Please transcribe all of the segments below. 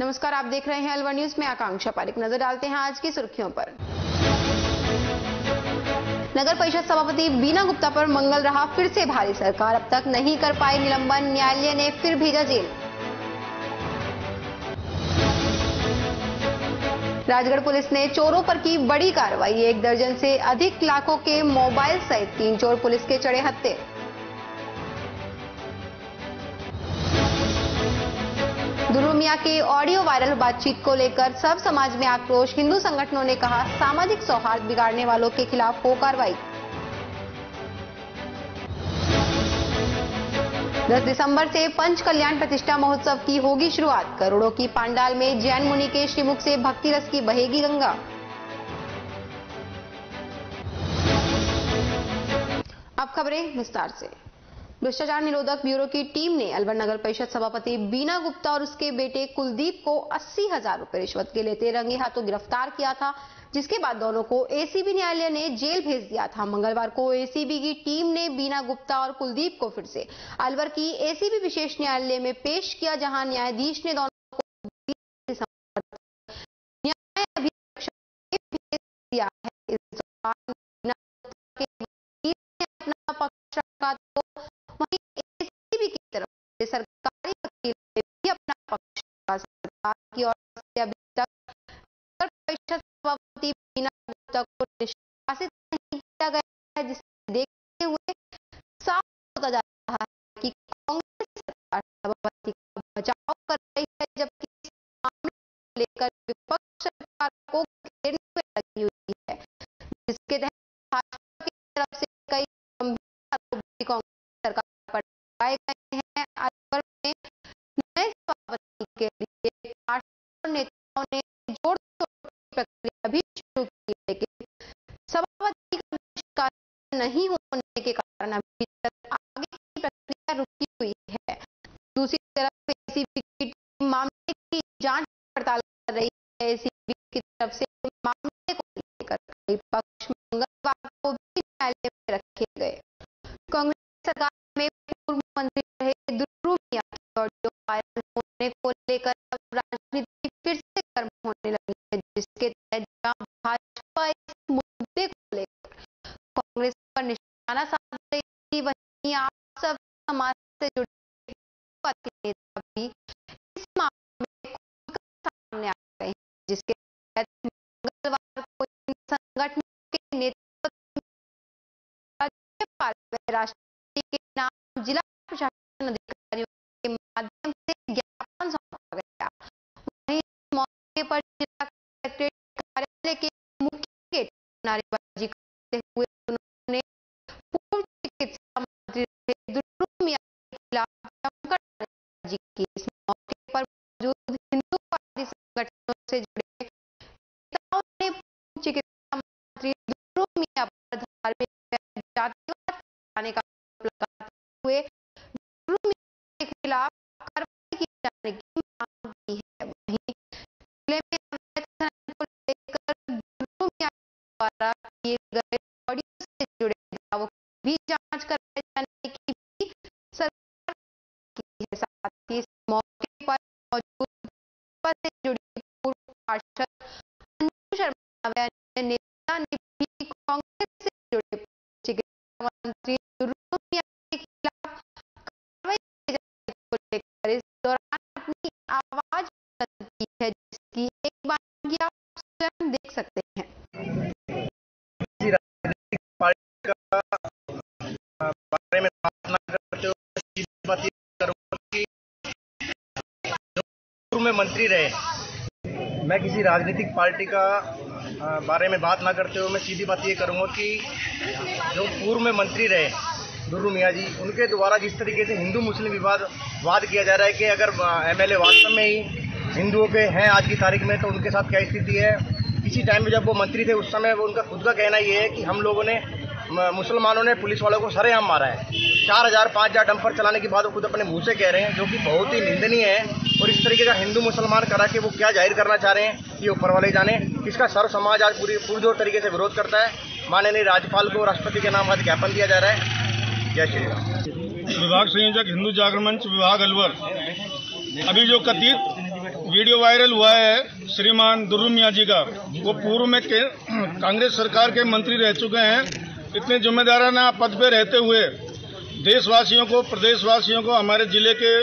नमस्कार, आप देख रहे हैं अलवर न्यूज में आकांक्षा पारिक। नजर डालते हैं आज की सुर्खियों पर। नगर परिषद सभापति बीना गुप्ता पर मंगल रहा फिर से भारी। सरकार अब तक नहीं कर पाई निलंबन, न्यायालय ने फिर भेजा जेल। राजगढ़ पुलिस ने चोरों पर की बड़ी कार्रवाई। 1 दर्जन से अधिक लाखों के मोबाइल सहित 3 चोर पुलिस के चढ़े हत्थे। दुर्रू मियां के ऑडियो वायरल बातचीत को लेकर सब समाज में आक्रोश। हिंदू संगठनों ने कहा, सामाजिक सौहार्द बिगाड़ने वालों के खिलाफ हो कार्रवाई। 10 दिसंबर से पंच कल्याण प्रतिष्ठा महोत्सव की होगी शुरुआत। करोड़ों की पांडाल में जैन मुनि के श्रीमुख से भक्ति रस की बहेगी गंगा। अब खबरें विस्तार से। भ्रष्टाचार निरोधक ब्यूरो की टीम ने अलवर नगर परिषद सभापति बीना गुप्ता और उसके बेटे कुलदीप को 80,000 रुपए रिश्वत के लेते रंगे हाथों गिरफ्तार किया था, जिसके बाद दोनों को एसीबी न्यायालय ने जेल भेज दिया था। मंगलवार को एसीबी की टीम ने बीना गुप्ता और कुलदीप को फिर से अलवर की एसीबी विशेष न्यायालय में पेश किया, जहां न्यायाधीश ने दोनों को 20 दिसंबर न्याय अभिरक्षा भेज दिया है। इस दौरान अपना पक्ष रखा तो वहीं एसीबी की तरफ से सरकारी वकील ने भी अपना पक्ष रखा। सरकार की ओर से अभी तक नगर परिषद सभापति बीना गुप्ता को निष्कासित नहीं किया गया है, जिसे देखते हुए साफ होता जा रहा है कि कांग्रेस सरकार सभापति का बचाव कर रही है, जबकि इस मामले को लेकर विपक्ष सरकार को घेरने में लगी हुई है, जिसके तहत भाजपा की तरफ से कई गंभीर आरोप कांग्रेस सरकार पर लगाए गए हैं। अलवर में नए सभापति के लिए पार्षद नेताओं ने जोर-शोर की प्रक्रिया भी शुरू की, लेकिन सभापति का निष्कासन नहीं होने के कारण अभी तक आगे की प्रक्रिया रुकी हुई है। दूसरी तरफ एसीबी की टीम मामले की जांच पड़ताल कर रही है। एसीबी की तरफ से मामले को लेकर कई पक्ष मंगलवार को भी न्यायालय में रखे गए। कांग्रेस सरकार में पूर्व मंत्री रहे दुर्रू मियां के ऑडियो वायरल होने को लेकर अब राजनीति फिर से गर्म होने लगी है, जिसके तहत जहां भाजपा इस मुद्दे को लेकर कांग्रेस पर निशाना साध रही थी, वहीं आप सब समाज से जुड़े नेता भी इस मामले में खुलकर सामने आ गए हैं, जिसके तहत मंगलवार को इन संगठनों के नेतृत्व राज्यपाल व राष्ट्रपति के नाम जिला प्रशासन अधिकारियों के माध्यम से ज्ञापन सौंपा गया। वहीं इस मौके पर जिला कलेक्ट्रेट कार्यालय के मुख्य गेट नारेबाजी करते हुए उन्होंने पूर्व चिकित्सा मंत्री दुर्रू मियां के खिलाफ जमकर नारेबाजी की। इस मौके पर मौजूद हिंदूवादी संगठनों से जुड़े नेताओं ने पूर्व चिकित्सा मंत्री दुर्रू मियां पर धार्मिक जातिवाद फैलाने का आरोप लगाते हुए दुर्रू मियां के खिलाफ कार्रवाई की जाने की मांग की है। वहीं जिले में अवैध खनन को लेकर दुर्रू मियां द्वारा किए गए ऑडियो से जुड़े दावों की भी जांच कराए जाने की भी सरकार की है। साथ ही इस मौके पर मौजूद भाजपा से जुड़ी पूर्व पार्षद अंजू शर्मा व अन्य नेता ने भी कांग्रेस से जुड़े चिकित्सा मंत्री दुर्रू मियां के खिलाफ कार्रवाई किए जाने को लेकर इस दौरान अपनी आवाज बुलंद की है, जिसकी एक बार आप स्वयं देख सकते हैं। बारे में बात न करते हुए बात ये करूंगा कि पूर्व में मंत्री रहे, मैं किसी राजनीतिक पार्टी का बारे में बात ना करते हुए मैं सीधी बात ये करूंगा कि जो पूर्व में मंत्री रहे दुर्रू मियां जी, उनके द्वारा जिस तरीके से हिंदू मुस्लिम वाद किया जा रहा है कि अगर एमएलए वास्तव में ही हिंदुओं के हैं आज की तारीख में, तो उनके साथ क्या स्थिति है। किसी टाइम में जब वो मंत्री थे उस समय वो उनका खुद का कहना ये है कि हम लोगों ने मुसलमानों ने पुलिस वालों को सरेआम मारा है। 4,000-5,000 डंपर चलाने के बाद वो खुद अपने मुंह से कह रहे हैं, जो कि बहुत ही निंदनीय है। और इस तरीके का हिंदू मुसलमान करा के वो क्या जाहिर करना चाह रहे हैं ये ऊपर वाले जाने। इसका सर्व समाज आज पुरजोर तरीके से विरोध करता है। माननीय राज्यपाल को राष्ट्रपति के नाम आज ज्ञापन दिया जा रहा है। जय श्री राम। विभाग संयोजक हिंदू जागरण मंच विभाग अलवर, अभी जो कथित वीडियो वायरल हुआ है श्रीमान दुर्रू मियाँ जी का, वो पूर्व में कांग्रेस सरकार के मंत्री रह चुके हैं। इतने जिम्मेदाराना पद पे रहते हुए देशवासियों को, प्रदेशवासियों को, हमारे जिले के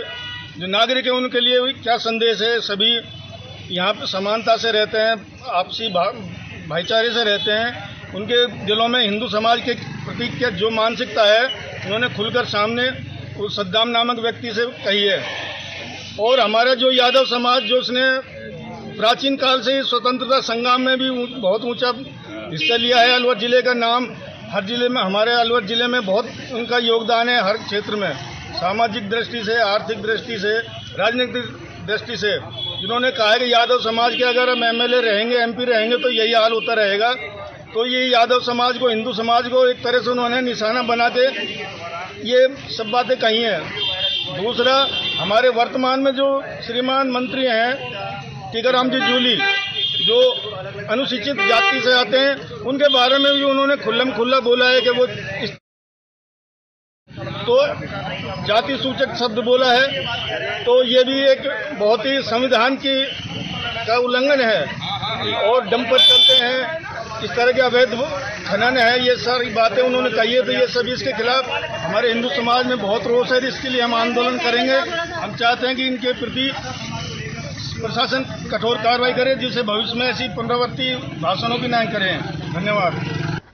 जो नागरिक हैं उनके लिए क्या संदेश है? सभी यहाँ पे समानता से रहते हैं, आपसी भाईचारे से रहते हैं। उनके दिलों में हिंदू समाज के प्रति क्या जो मानसिकता है उन्होंने खुलकर सामने उस सद्दाम नामक व्यक्ति से कही है। और हमारा जो यादव समाज, जो उसने प्राचीन काल से ही स्वतंत्रता संग्राम में भी बहुत ऊंचा हिस्सा लिया है, अलवर जिले का नाम हर जिले में, हमारे अलवर जिले में बहुत उनका योगदान है हर क्षेत्र में, सामाजिक दृष्टि से, आर्थिक दृष्टि से, राजनीतिक दृष्टि से। जिन्होंने कहा है कि यादव समाज के अगर हम एमएलए रहेंगे, एमपी रहेंगे तो यही हाल होता रहेगा, तो ये यादव समाज को, हिंदू समाज को एक तरह से उन्होंने निशाना बना के ये सब बातें कही हैं। दूसरा, हमारे वर्तमान में जो श्रीमान मंत्री हैं टीकाराम जी जूली, जो अनुसूचित जाति से आते हैं, उनके बारे में भी उन्होंने खुल्लम खुल्ला बोला है कि वो तो जाति सूचक शब्द बोला है, तो ये भी एक बहुत ही संविधान का उल्लंघन है। और डंपर चलते हैं, इस तरह के अवैध खनन है, ये सारी बातें उन्होंने कही है। तो ये सभी इसके खिलाफ हमारे हिंदू समाज में बहुत रोष है, इसके लिए हम आंदोलन करेंगे। हम चाहते हैं कि इनके प्रति प्रशासन कठोर कार्रवाई करे, जिससे भविष्य में ऐसी पुनरावृत्ति भाषणों की न करें। धन्यवाद।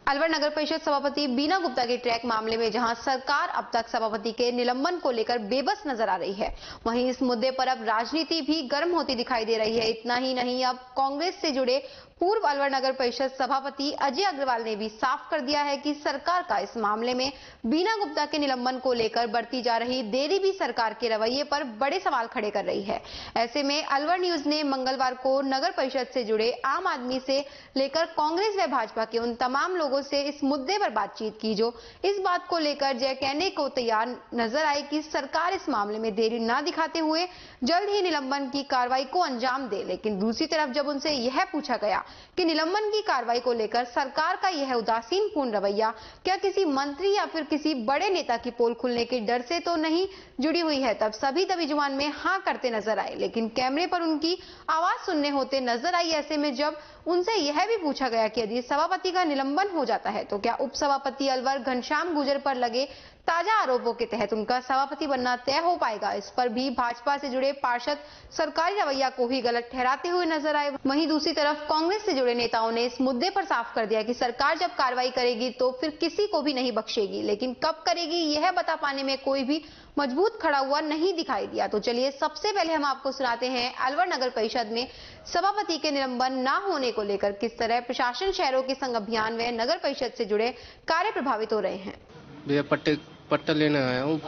अलवर नगर परिषद सभापति बीना गुप्ता के ट्रैक मामले में जहां सरकार अब तक सभापति के निलंबन को लेकर बेबस नजर आ रही है, वहीं इस मुद्दे पर अब राजनीति भी गर्म होती दिखाई दे रही है। इतना ही नहीं, अब कांग्रेस से जुड़े पूर्व अलवर नगर परिषद सभापति अजय अग्रवाल ने भी साफ कर दिया है कि सरकार का इस मामले में बीना गुप्ता के निलंबन को लेकर बरती जा रही देरी भी सरकार के रवैये पर बड़े सवाल खड़े कर रही है। ऐसे में अलवर न्यूज ने मंगलवार को नगर परिषद से जुड़े आम आदमी से लेकर कांग्रेस व भाजपा के उन तमाम लोगों से इस मुद्दे पर बातचीत की, जो इस बात को लेकर जय कहने को तैयार नजर आए कि सरकार इस मामले में देरी न दिखाते हुए जल्द ही निलंबन की कार्रवाई को अंजाम दे। लेकिन दूसरी तरफ जब उनसे यह पूछा गया कि निलंबन की कार्रवाई को लेकर सरकार का यह उदासीनपूर्ण रवैया क्या किसी मंत्री या फिर किसी बड़े नेता की पोल खुलने के डर से तो नहीं जुड़ी हुई है, तब सभी तभी जुबान में हाँ करते नजर आए, लेकिन कैमरे पर उनकी आवाज सुनने होते नजर आई। ऐसे में जब उनसे यह भी पूछा गया कि यदि सभापति का निलंबन हो जाता है तो क्या उप सभापति अलवर घनश्याम गुर्जर पर लगे ताजा आरोपों के तहत उनका सभापति बनना तय हो पाएगा, इस पर भी भाजपा से जुड़े पार्षद सरकारी रवैया को ही गलत ठहराते हुए नजर आए। वहीं दूसरी तरफ कांग्रेस से जुड़े नेताओं ने इस मुद्दे पर साफ कर दिया कि सरकार जब कार्रवाई करेगी तो फिर किसी को भी नहीं बख्शेगी, लेकिन कब करेगी यह बता पाने में कोई भी मजबूत खड़ा हुआ नहीं दिखाई दिया। तो चलिए सबसे पहले हम आपको सुनाते हैं अलवर नगर परिषद में सभापति के निलंबन न होने को लेकर किस तरह प्रशासन शहरों के संग अभियान व नगर परिषद से जुड़े कार्य प्रभावित हो रहे हैं। भैया पट्टा लेने आया हूँ,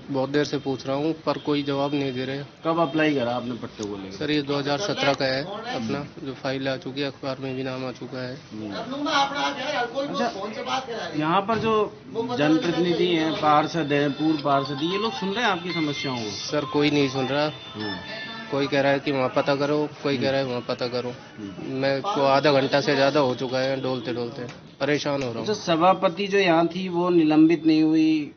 बहुत देर से पूछ रहा हूँ पर कोई जवाब नहीं दे रहे। कब अप्लाई करा आपने पट्टे को लेकर? सर ये 2017 का है, अपना जो फाइल आ चुकी है, अखबार में भी नाम आ चुका है। अच्छा, यहाँ पर जो जनप्रतिनिधि हैं, पार्षद हैं, पूर्व पार्षद, ये लोग सुन रहे हैं आपकी समस्याओं को? सर कोई नहीं सुन रहा, कोई कह रहा है कि वहाँ पता करो, कोई कह रहा है वहाँ पता करो। मैं को आधा घंटा से ज्यादा हो चुका है डोलते डोलते, परेशान हो रहा हूँ। जो सभापति जो यहाँ थी वो निलंबित नहीं हुई,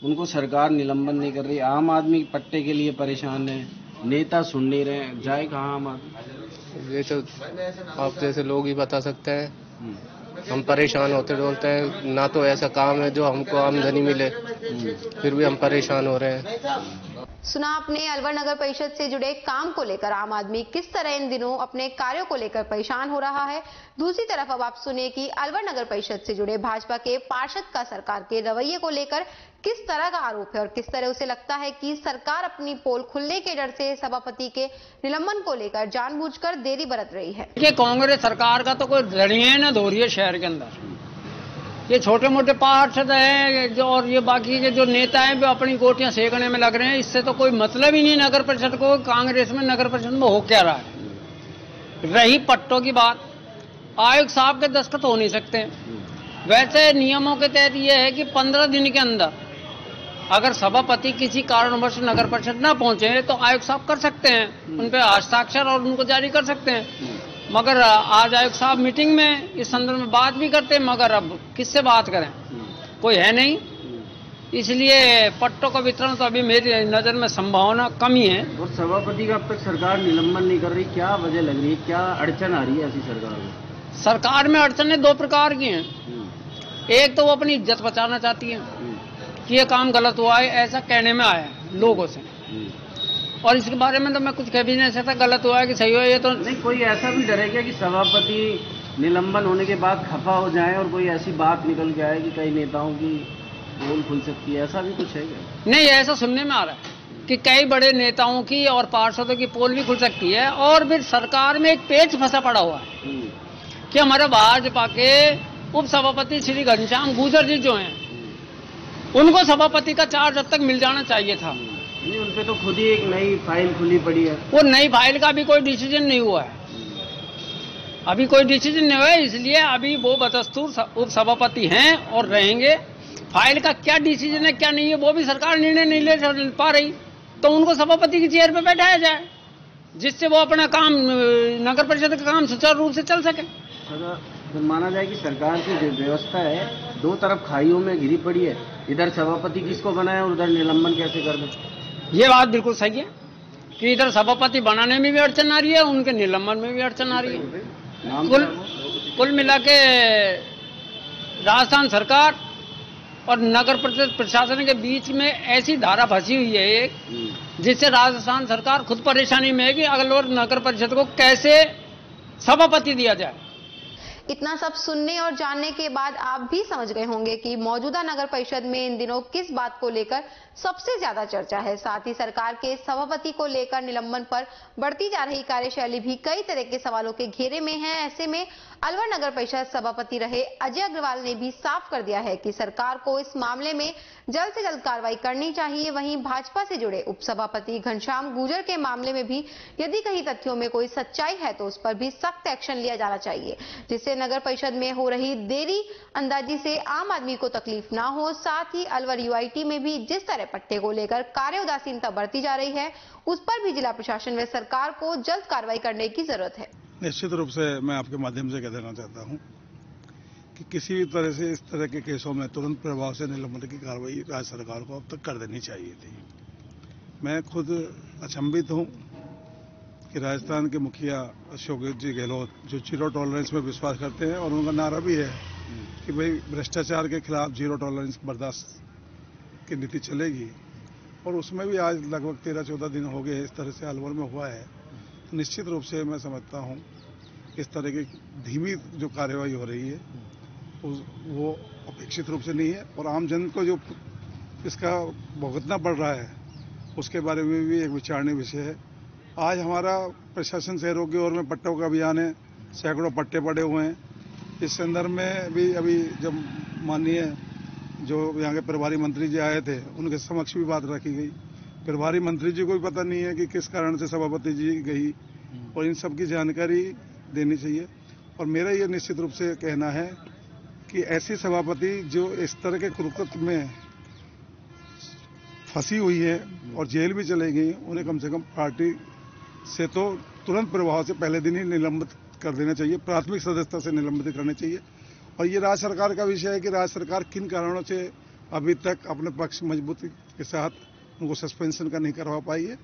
उनको सरकार निलंबन नहीं कर रही, आम आदमी पट्टे के लिए परेशान है, नेता सुन नहीं रहे, जाए कहाँ आम आदमी? ये तो आप जैसे लोग ही बता सकते हैं। हम परेशान होते डोलते हैं, ना तो ऐसा काम है जो हमको आमदनी मिले, फिर भी हम परेशान हो रहे हैं। सुना आपने अलवर नगर परिषद से जुड़े काम को लेकर आम आदमी किस तरह इन दिनों अपने कार्यों को लेकर परेशान हो रहा है। दूसरी तरफ अब आप सुनिए कि अलवर नगर परिषद से जुड़े भाजपा के पार्षद का सरकार के रवैये को लेकर किस तरह का आरोप है और किस तरह उसे लगता है कि सरकार अपनी पोल खुलने के डर से सभापति के निलंबन को लेकर जानबूझकर देरी बरत रही है। कांग्रेस सरकार का तो कोई रणनीति न हो रही है शहर के अंदर। ये छोटे मोटे पार्षद हैं जो और ये बाकी के जो नेता हैं वो अपनी गोटियां सेकने में लग रहे हैं। इससे तो कोई मतलब ही नहीं नगर परिषद को, कांग्रेस में नगर परिषद में हो क्या रहा है। रही पट्टों की बात, आयुक्त साहब के दस्तखत हो नहीं सकते। वैसे नियमों के तहत ये है कि 15 दिन के अंदर अगर सभापति किसी कारणवश नगर परिषद न पहुंचे तो आयुक्त साहब कर सकते हैं, उन पर हस्ताक्षर और उनको जारी कर सकते हैं। मगर आज आयुक्त साहब मीटिंग में इस संदर्भ में बात भी करते हैं, मगर अब किससे बात करें, कोई है नहीं। इसलिए पट्टों का वितरण तो अभी मेरी नज़र में संभावना कम ही है। और सभापति का अब तक सरकार निलंबन नहीं कर रही, क्या वजह लग रही है, क्या अड़चन आ रही है ऐसी सरकार में? सरकार में अड़चनें दो प्रकार की हैं। एक तो वो अपनी इज्जत बचाना चाहती है कि ये काम गलत हुआ है, ऐसा कहने में आया है लोगों से, और इसके बारे में तो मैं कुछ कह भी नहीं सकता गलत हुआ है कि सही हुआ है। ये तो नहीं, कोई ऐसा भी डर है क्या कि सभापति निलंबन होने के बाद खफा हो जाए और कोई ऐसी बात निकल के आए कि कई नेताओं की पोल खुल सकती है, ऐसा भी कुछ है क्या? नहीं, ऐसा सुनने में आ रहा है कि कई बड़े नेताओं की और पार्षदों की पोल भी खुल सकती है। और फिर सरकार में एक पेच फंसा पड़ा हुआ है कि हमारे भाजपा के उप सभापति श्री घनश्याम गुर्जर जी जो हैं, उनको सभापति का चार्ज अब तक मिल जाना चाहिए था। नहीं, उनपे तो खुद ही एक नई फाइल खुली पड़ी है। वो नई फाइल का भी कोई डिसीजन नहीं हुआ है, अभी कोई डिसीजन नहीं हुआ है, इसलिए अभी वो बदस्तूर उप सभापति हैं और रहेंगे। फाइल का क्या डिसीजन है क्या नहीं है वो भी सरकार निर्णय नहीं ले पा रही, तो उनको सभापति की चेयर पे बैठाया जाए जिससे वो अपना काम, नगर परिषद का काम सुचारू रूप से चल सके। अगर माना जाए कि सरकार की जो व्यवस्था है दो तरफ खाइयों में घिरी पड़ी है, इधर सभापति किसको बनाए और उधर निलंबन कैसे कर दे? ये बात बिल्कुल सही है कि इधर सभापति बनाने में भी अड़चन आ रही है, उनके निलंबन में भी अड़चन आ रही है। कुल मिला के राजस्थान सरकार और नगर परिषद प्रशासन के बीच में ऐसी धारा फंसी हुई है एक, जिससे राजस्थान सरकार खुद परेशानी में है कि अगले नगर परिषद को कैसे सभापति दिया जाए। इतना सब सुनने और जानने के बाद आप भी समझ गए होंगे कि मौजूदा नगर परिषद में इन दिनों किस बात को लेकर सबसे ज्यादा चर्चा है। साथ ही सरकार के सभापति को लेकर निलंबन पर बढ़ती जा रही कार्यशैली भी कई तरह के सवालों के घेरे में है। ऐसे में अलवर नगर परिषद सभापति रहे अजय अग्रवाल ने भी साफ कर दिया है कि सरकार को इस मामले में जल्द से जल्द कार्रवाई करनी चाहिए। वहीं भाजपा से जुड़े उप सभापति घनश्याम गुर्जर के मामले में भी यदि कहीं तथ्यों में कोई सच्चाई है तो उस पर भी सख्त एक्शन लिया जाना चाहिए, जिससे नगर परिषद में हो रही देरी अंदाजी से आम आदमी को तकलीफ ना हो। साथ ही अलवर यूआईटी में भी जिस तरह पट्टे को लेकर कार्य उदासीनता बढ़ती जा रही है, उस पर भी जिला प्रशासन व सरकार को जल्द कार्रवाई करने की जरूरत है। निश्चित रूप से मैं आपके माध्यम से कह देना चाहता हूं कि किसी भी तरह से इस तरह के केसों में तुरंत प्रभाव से निलंबन की कार्रवाई राज्य सरकार को अब तक कर देनी चाहिए थी। मैं खुद अचंभित हूं कि राजस्थान के मुखिया अशोक जी गहलोत जो जीरो टॉलरेंस में विश्वास करते हैं, और उनका नारा भी है कि भाई भ्रष्टाचार के खिलाफ जीरो टॉलरेंस बर्दाश्त की नीति चलेगी, और उसमें भी आज लगभग 13-14 दिन हो गए इस तरह से अलवर में हुआ है। तो निश्चित रूप से मैं समझता हूं इस तरह की धीमी जो कार्रवाई हो रही है वो अपेक्षित रूप से नहीं है, और आम जन को जो इसका भुगतना पड़ रहा है उसके बारे में भी एक विचारणीय विषय है। आज हमारा प्रशासन शहरों की ओर में पट्टों का अभियान है, सैकड़ों पट्टे पड़े हुए हैं। इस संदर्भ में भी अभी जब माननीय जो यहाँ के प्रभारी मंत्री जी आए थे उनके समक्ष भी बात रखी गई। प्रभारी मंत्री जी को भी पता नहीं है कि किस कारण से सभापति जी गई, और इन सब की जानकारी देनी चाहिए। और मेरा ये निश्चित रूप से कहना है कि ऐसी सभापति जो इस तरह के कुकृत्य में फंसी हुई है और जेल भी चले गई, उन्हें कम से कम पार्टी से तो तुरंत प्रभाव से पहले दिन ही निलंबित कर देना चाहिए, प्राथमिक सदस्यता से निलंबित करना चाहिए। और ये राज्य सरकार का विषय है कि राज्य सरकार किन कारणों से अभी तक अपने पक्ष मजबूती के साथ उनको सस्पेंशन का नहीं करवा पाई है।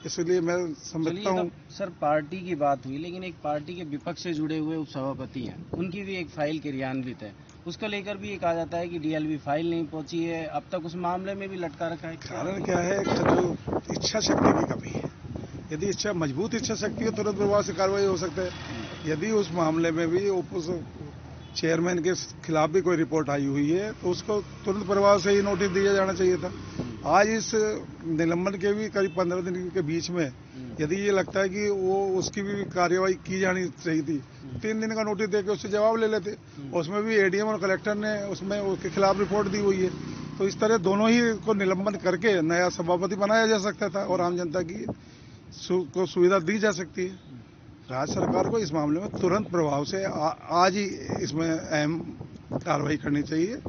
इसलिए मैं समझता हूँ सर, पार्टी की बात हुई, लेकिन एक पार्टी के विपक्ष से जुड़े हुए उपसभापति हैं, उनकी भी एक फाइल क्रियान्वित है, उसको लेकर भी ये कहा जाता है कि डीएलवी फाइल नहीं पहुंची है, अब तक उस मामले में भी लटका रखा है। कारण क्या है? जो इच्छा शक्ति की कमी है। यदि मजबूत इच्छा शक्ति हो तुरंत प्रभाव से कार्रवाई हो सकता है। यदि उस मामले में भी चेयरमैन के खिलाफ भी कोई रिपोर्ट आई हुई है तो उसको तुरंत प्रभाव से ही नोटिस दिया जाना चाहिए था। आज इस निलंबन के भी करीब 15 दिन के बीच में यदि ये लगता है कि वो उसकी भी कार्रवाई की जानी चाहिए थी, 3 दिन का नोटिस देकर उससे जवाब ले लेते। उसमें भी एडीएम और कलेक्टर ने उसमें उसके खिलाफ रिपोर्ट दी हुई है। तो इस तरह दोनों ही को निलंबन करके नया सभापति बनाया जा सकता था और आम जनता की को सुविधा दी जा सकती है। राज्य सरकार को इस मामले में तुरंत प्रभाव से आज ही इसमें अहम कार्रवाई करनी चाहिए।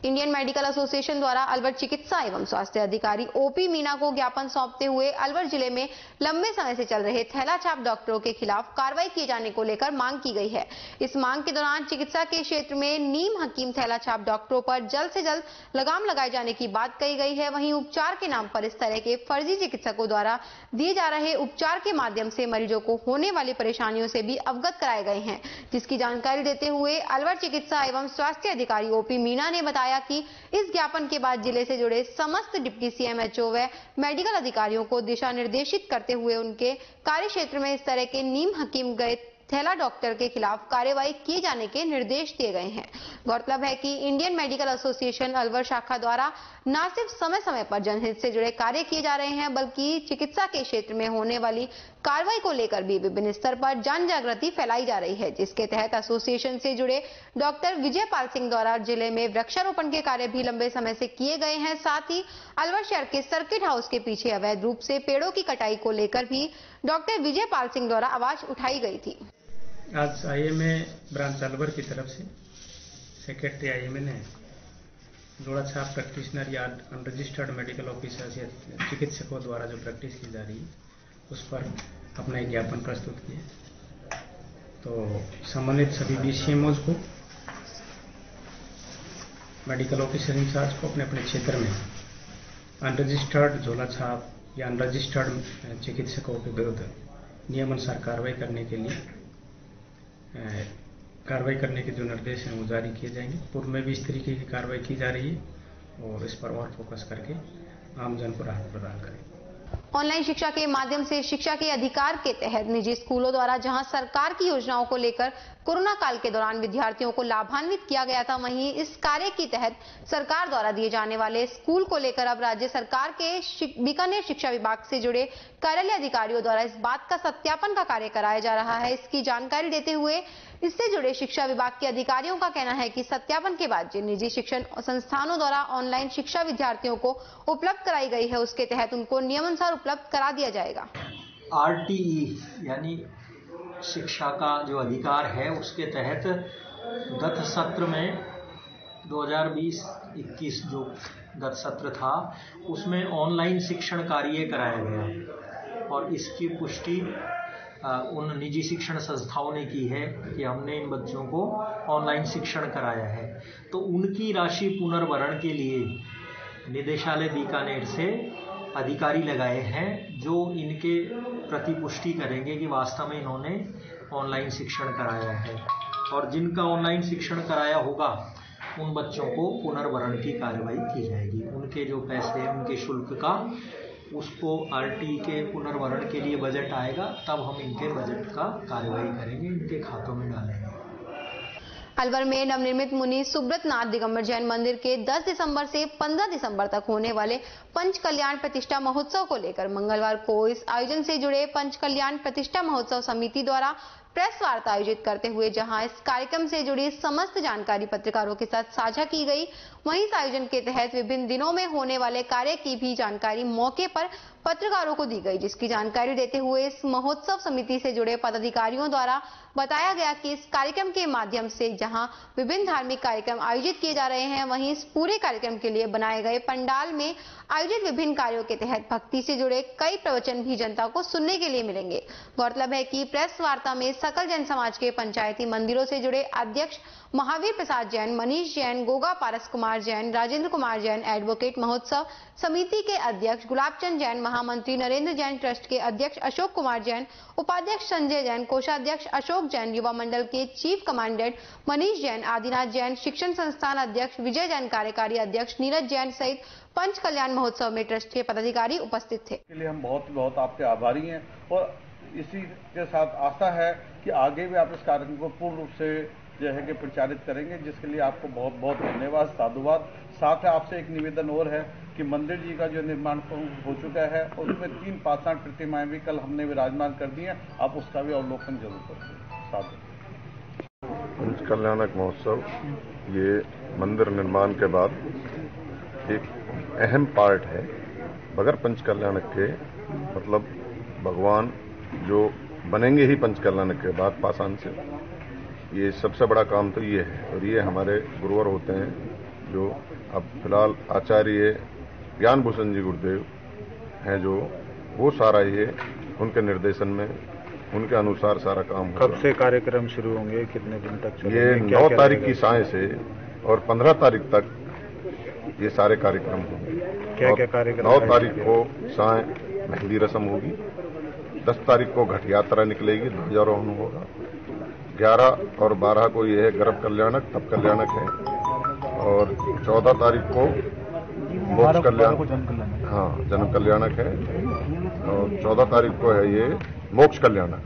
इंडियन मेडिकल एसोसिएशन द्वारा अलवर चिकित्सा एवं स्वास्थ्य अधिकारी ओपी मीणा को ज्ञापन सौंपते हुए अलवर जिले में लंबे समय से चल रहे थैला छाप डॉक्टरों के खिलाफ कार्रवाई किए जाने को लेकर मांग की गई है। इस मांग के दौरान चिकित्सा के क्षेत्र में नीम हकीम थैला छाप डॉक्टरों पर जल्द से जल्द लगाम लगाए जाने की बात कही गई है। वहीं उपचार के नाम पर इस तरह के फर्जी चिकित्सकों द्वारा दिए जा रहे उपचार के माध्यम से मरीजों को होने वाली परेशानियों से भी अवगत कराए गए हैं, जिसकी जानकारी देते हुए अलवर चिकित्सा एवं स्वास्थ्य अधिकारी ओपी मीणा ने बताया कि इस ज्ञापन के बाद जिले से जुड़े समस्त डिप्टी सीएमएचओ व मेडिकल अधिकारियों को दिशा निर्देशित करते हुए उनके कार्य क्षेत्र में इस तरह के नीम हकीम गए थैला डॉक्टर के खिलाफ कार्रवाई किए जाने के निर्देश दिए गए हैं। गौरतलब है कि इंडियन मेडिकल एसोसिएशन अलवर शाखा द्वारा न सिर्फ समय समय पर जनहित से जुड़े कार्य किए जा रहे हैं, बल्कि चिकित्सा के क्षेत्र में होने वाली कार्रवाई को लेकर भी विभिन्न स्तर पर जन जागृति फैलाई जा रही है, जिसके तहत एसोसिएशन से जुड़े डॉक्टर विजय पाल सिंह द्वारा जिले में वृक्षारोपण के कार्य भी लंबे समय से किए गए हैं। साथ ही अलवर शहर के सर्किट हाउस के पीछे अवैध रूप से पेड़ों की कटाई को लेकर भी डॉक्टर विजय पाल सिंह द्वारा आवाज उठाई गई थी। आज आईएमए ब्रांच अलवर की तरफ से सेक्रेटरी आईएमए ने जोड़ा छाप प्रैक्टिशनर या अनरजिस्टर्ड मेडिकल ऑफिसर्स या चिकित्सकों द्वारा जो प्रैक्टिस की जा रही है उस पर अपना एक ज्ञापन प्रस्तुत किया। तो संबंधित सभी बीसीएमओज को, मेडिकल ऑफिसर इंचार्ज को अपने अपने क्षेत्र में अनरजिस्टर्ड झोला छाप या अनरजिस्टर्ड चिकित्सकों के विरुद्ध नियमानुसार कार्रवाई करने के जो निर्देश हैं वो जारी किए जाएंगे। पूर्व में भी इस तरीके की कार्रवाई की जा रही है और इस पर और फोकस करके आमजन को राहत प्रदान करें। ऑनलाइन शिक्षा के माध्यम से शिक्षा के अधिकार के तहत निजी स्कूलों द्वारा जहां सरकार की योजनाओं को लेकर कोरोना काल के दौरान विद्यार्थियों को लाभान्वित किया गया था, वहीं इस कार्य के तहत सरकार द्वारा दिए जाने वाले स्कूल को लेकर अब राज्य सरकार के बीकानेर शिक्षा विभाग से जुड़े कार्यालय अधिकारियों द्वारा इस बात का सत्यापन का कार्य कराया जा रहा है। इसकी जानकारी देते हुए इससे जुड़े शिक्षा विभाग के अधिकारियों का कहना है कि सत्यापन के बाद जिन निजी शिक्षण संस्थानों द्वारा ऑनलाइन शिक्षा विद्यार्थियों को उपलब्ध कराई गई है, उसके तहत उनको नियमानुसार उपलब्ध करा दिया जाएगा। RTE यानी शिक्षा का जो अधिकार है उसके तहत गत सत्र में 2020-21 जो गत सत्र था उसमें ऑनलाइन शिक्षण कार्य कराया गया और इसकी पुष्टि उन निजी शिक्षण संस्थाओं ने की है कि हमने इन बच्चों को ऑनलाइन शिक्षण कराया है। तो उनकी राशि पुनर्भरण के लिए निदेशालय बीकानेर से अधिकारी लगाए हैं जो इनके प्रति पुष्टि करेंगे कि वास्तव में इन्होंने ऑनलाइन शिक्षण कराया है, और जिनका ऑनलाइन शिक्षण कराया होगा उन बच्चों को पुनर्भरण की कार्रवाई की जाएगी। उनके जो पैसे हैं उनके शुल्क का उसको RTE के पुनर्भरण के लिए बजट आएगा तब हम इनके बजट का कार्रवाई करेंगे, इनके खातों में डालेंगे। अलवर में नवनिर्मित मुनि सुब्रत नाथ दिगंबर जैन मंदिर के 10 दिसंबर से 15 दिसंबर तक होने वाले पंच कल्याण प्रतिष्ठा महोत्सव को लेकर मंगलवार को इस आयोजन से जुड़े पंच कल्याण प्रतिष्ठा महोत्सव समिति द्वारा प्रेस वार्ता आयोजित करते हुए जहां इस कार्यक्रम से जुड़ी समस्त जानकारी पत्रकारों के साथ साझा की गई, वहीं इस आयोजन के तहत विभिन्न दिनों में होने वाले कार्य की भी जानकारी मौके पर पत्रकारों को दी गई, जिसकी जानकारी देते हुए इस महोत्सव समिति से जुड़े पदाधिकारियों द्वारा बताया गया कि इस कार्यक्रम के माध्यम से जहां विभिन्न धार्मिक कार्यक्रम आयोजित किए जा रहे हैं, वहीं इस पूरे कार्यक्रम के लिए बनाए गए पंडाल में आयोजित विभिन्न कार्यों के तहत भक्ति से जुड़े कई प्रवचन भी जनता को सुनने के लिए मिलेंगे। गौरतलब है कि प्रेस वार्ता में सकल जन समाज के पंचायती मंदिरों से जुड़े अध्यक्ष महावीर प्रसाद जैन, मनीष जैन, गोगा पारस कुमार जैन, राजेंद्र कुमार जैन, एडवोकेट महोत्सव समिति के अध्यक्ष गुलाबचंद जैन, महामंत्री नरेंद्र जैन, ट्रस्ट के अध्यक्ष अशोक कुमार जैन, उपाध्यक्ष संजय जैन, कोषाध्यक्ष अशोक जैन, युवा मंडल के चीफ कमांडेंट मनीष जैन, आदिनाथ जैन, शिक्षण संस्थान अध्यक्ष विजय जैन, कार्यकारी अध्यक्ष नीरज जैन सहित पंच कल्याण महोत्सव में ट्रस्ट के पदाधिकारी उपस्थित थे। इसके लिए हम बहुत आपके आभारी हैं और इसी के साथ आशा है कि आगे भी आप इस कार्यक्रम को पूर्ण रूप से जो है कि प्रचारित करेंगे, जिसके लिए आपको बहुत धन्यवाद, साधुवाद। साथ है आपसे एक निवेदन और है कि मंदिर जी का जो निर्माण हो चुका है उसमें 3 पाषाण प्रतिमाएं भी कल हमने विराजमान कर दी हैं, आप उसका भी अवलोकन जरूर करें। साधु। पंच कल्याणक महोत्सव ये मंदिर निर्माण के बाद एक अहम पार्ट है। बगैर पंच कल्याणक के मतलब भगवान जो बनेंगे ही पंच कल्याणक के बाद पाषाण से, ये सबसे बड़ा काम तो ये है। और ये हमारे गुरुवर होते हैं जो अब फिलहाल आचार्य ज्ञान भूषण जी गुरुदेव हैं, जो वो सारा ये उनके निर्देशन में उनके अनुसार सारा काम होगा। कब से कार्यक्रम शुरू होंगे, कितने दिन तक चलेंगे? ये 9 तारीख की साय से और 15 तारीख तक ये सारे कार्यक्रम होंगे। क्या क्या कार्यक्रम? 9 तारीख को साय मेहंदी रस्म होगी, 10 तारीख को घट यात्रा निकलेगी, ध्वजारोहण होगा, 11 और 12 को ये है गर्भ कल्याणक, तप कल्याणक है, और 14 तारीख को मोक्ष कल्याण, हाँ जन्म कल्याणक है, और 14 तारीख को है ये मोक्ष कल्याणक,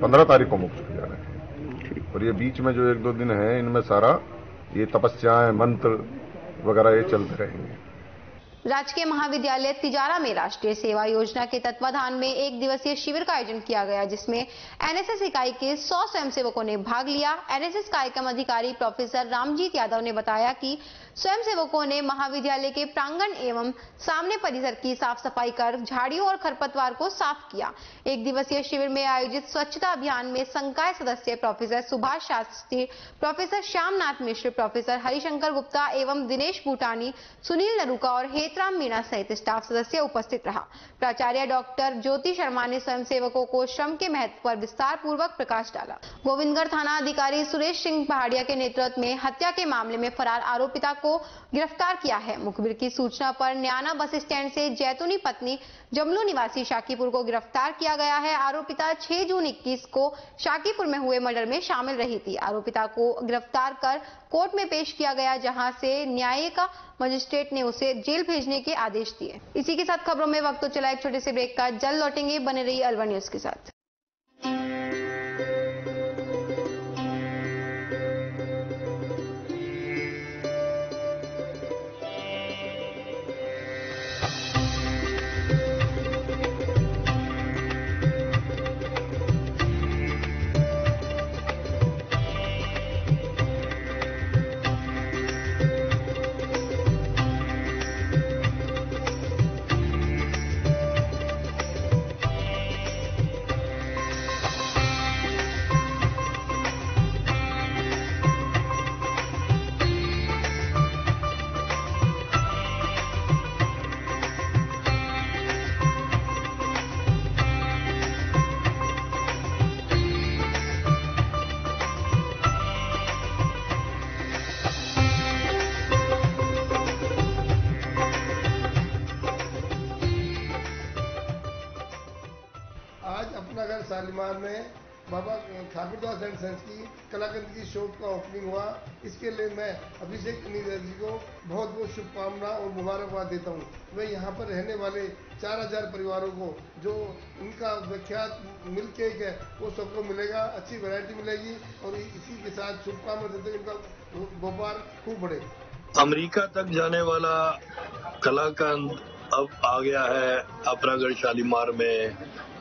15 तारीख को मोक्ष कल्याणक है। और ये बीच में जो 1-2 दिन है, इनमें सारा ये तपस्याएं, मंत्र वगैरह ये चलते रहेंगे। राजकीय महाविद्यालय तिजारा में राष्ट्रीय सेवा योजना के तत्वाधान में 1 दिवसीय शिविर का आयोजन किया गया, जिसमें एनएसएस इकाई के 100 स्वयंसेवकों ने भाग लिया। एनएसएस कार्यक्रम अधिकारी प्रोफेसर रामजीत यादव ने बताया कि स्वयंसेवकों ने महाविद्यालय के प्रांगण एवं सामने परिसर की साफ सफाई कर झाड़ियों और खरपतवार को साफ किया। 1 दिवसीय शिविर में आयोजित स्वच्छता अभियान में संकाय सदस्य प्रोफेसर सुभाष शास्त्री, प्रोफेसर श्यामनाथ मिश्र, प्रोफेसर हरिशंकर गुप्ता एवं दिनेश भूटानी, सुनील नरूका और हेतराम मीणा सहित स्टाफ सदस्य उपस्थित रहा। प्राचार्य डॉक्टर ज्योति शर्मा ने स्वयंसेवकों को श्रम के महत्व पर विस्तार पूर्वक प्रकाश डाला। गोविंदगढ़ थाना अधिकारी सुरेश सिंह पहाड़िया के नेतृत्व में हत्या के मामले में फरार आरोपिता को गिरफ्तार किया है। मुखबिर की सूचना पर न्याना बस स्टैंड से जैतूनी पत्नी जमलू निवासी शाकीपुर को गिरफ्तार किया गया है। आरोपिता 6 जून 21 को शाकीपुर में हुए मर्डर में शामिल रही थी। आरोपिता को गिरफ्तार कर कोर्ट में पेश किया गया, जहां से न्यायिक मजिस्ट्रेट ने उसे जेल भेजने के आदेश दिए। इसी के साथ खबरों में वक्त तो चला एक छोटे से ब्रेक का, जल्द लौटेंगे, बने रहिए अलवर न्यूज के साथ। शालीमार में बाबा ठाकुरदास एंड सन्स की कलाकंद की शॉप का ओपनिंग हुआ। इसके लिए मैं अभिषेक जी को बहुत बहुत शुभकामना और मुबारकबाद देता हूँ। मैं यहाँ पर रहने वाले 4000 परिवारों को जो उनका विख्यात मिल्क केक है वो सबको मिलेगा, अच्छी वैरायटी मिलेगी, और इसी के साथ शुभकामना देते हैं उनका व्यापार खूब बढ़े। अमेरिका तक जाने वाला कलाकंद अब आ गया है अपरागढ़ शालीमार में।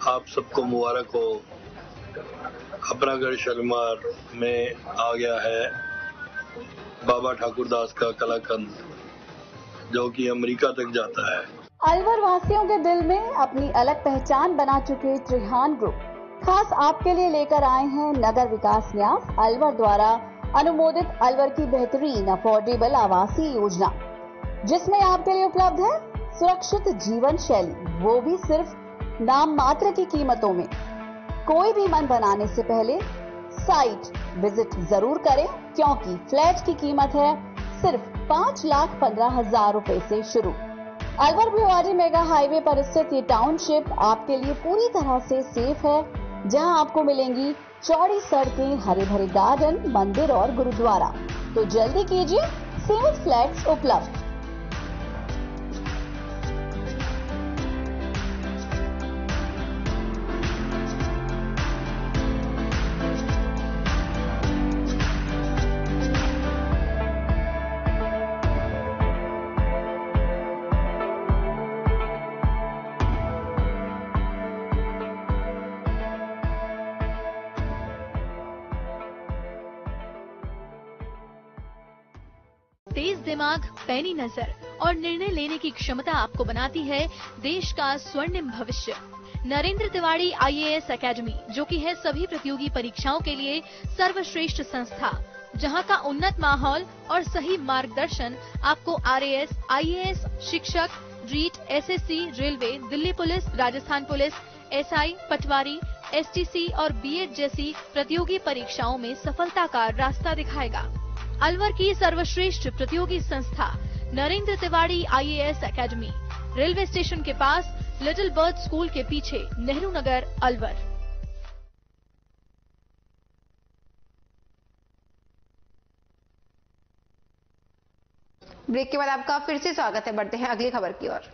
आप सबको मुबारक हो। अपरागढ़ शालीमार में आ गया है बाबा ठाकुरदास का कलाकंद, जो कि अमेरिका तक जाता है। अलवर वासियों के दिल में अपनी अलग पहचान बना चुके त्रिहान ग्रुप खास आपके लिए लेकर आए हैं नगर विकास न्यास अलवर द्वारा अनुमोदित अलवर की बेहतरीन अफोर्डेबल आवासीय योजना, जिसमें आपके लिए उपलब्ध है सुरक्षित जीवन शैली, वो भी सिर्फ नाम मात्र की कीमतों में। कोई भी मन बनाने से पहले साइट विजिट जरूर करें, क्योंकि फ्लैट की कीमत है सिर्फ 5,15,000 रुपए से शुरू। अलवर भिवाड़ी मेगा हाईवे पर स्थित ये टाउनशिप आपके लिए पूरी तरह से सेफ है, जहां आपको मिलेंगी चौड़ी सड़कें, हरे भरे गार्डन, मंदिर और गुरुद्वारा। तो जल्दी कीजिए, सीमित फ्लैट्स उपलब्ध। तेज दिमाग, पैनी नजर और निर्णय लेने की क्षमता आपको बनाती है देश का स्वर्णिम भविष्य। नरेंद्र तिवारी IAS एकेडमी, जो कि है सभी प्रतियोगी परीक्षाओं के लिए सर्वश्रेष्ठ संस्था, जहां का उन्नत माहौल और सही मार्गदर्शन आपको RAS, IAS, शिक्षक, REET, SSC, railway, Delhi police, Rajasthan police, SI, पटवारी, STC और BEd जैसी प्रतियोगी परीक्षाओं में सफलता का रास्ता दिखाएगा। अलवर की सर्वश्रेष्ठ प्रतियोगी संस्था Narendra Tiwari IAS academy, railway station के पास, लिटिल बर्ड स्कूल के पीछे, नेहरू नगर, अलवर। ब्रेक के बाद आपका फिर से स्वागत है। बढ़ते हैं अगली खबर की ओर।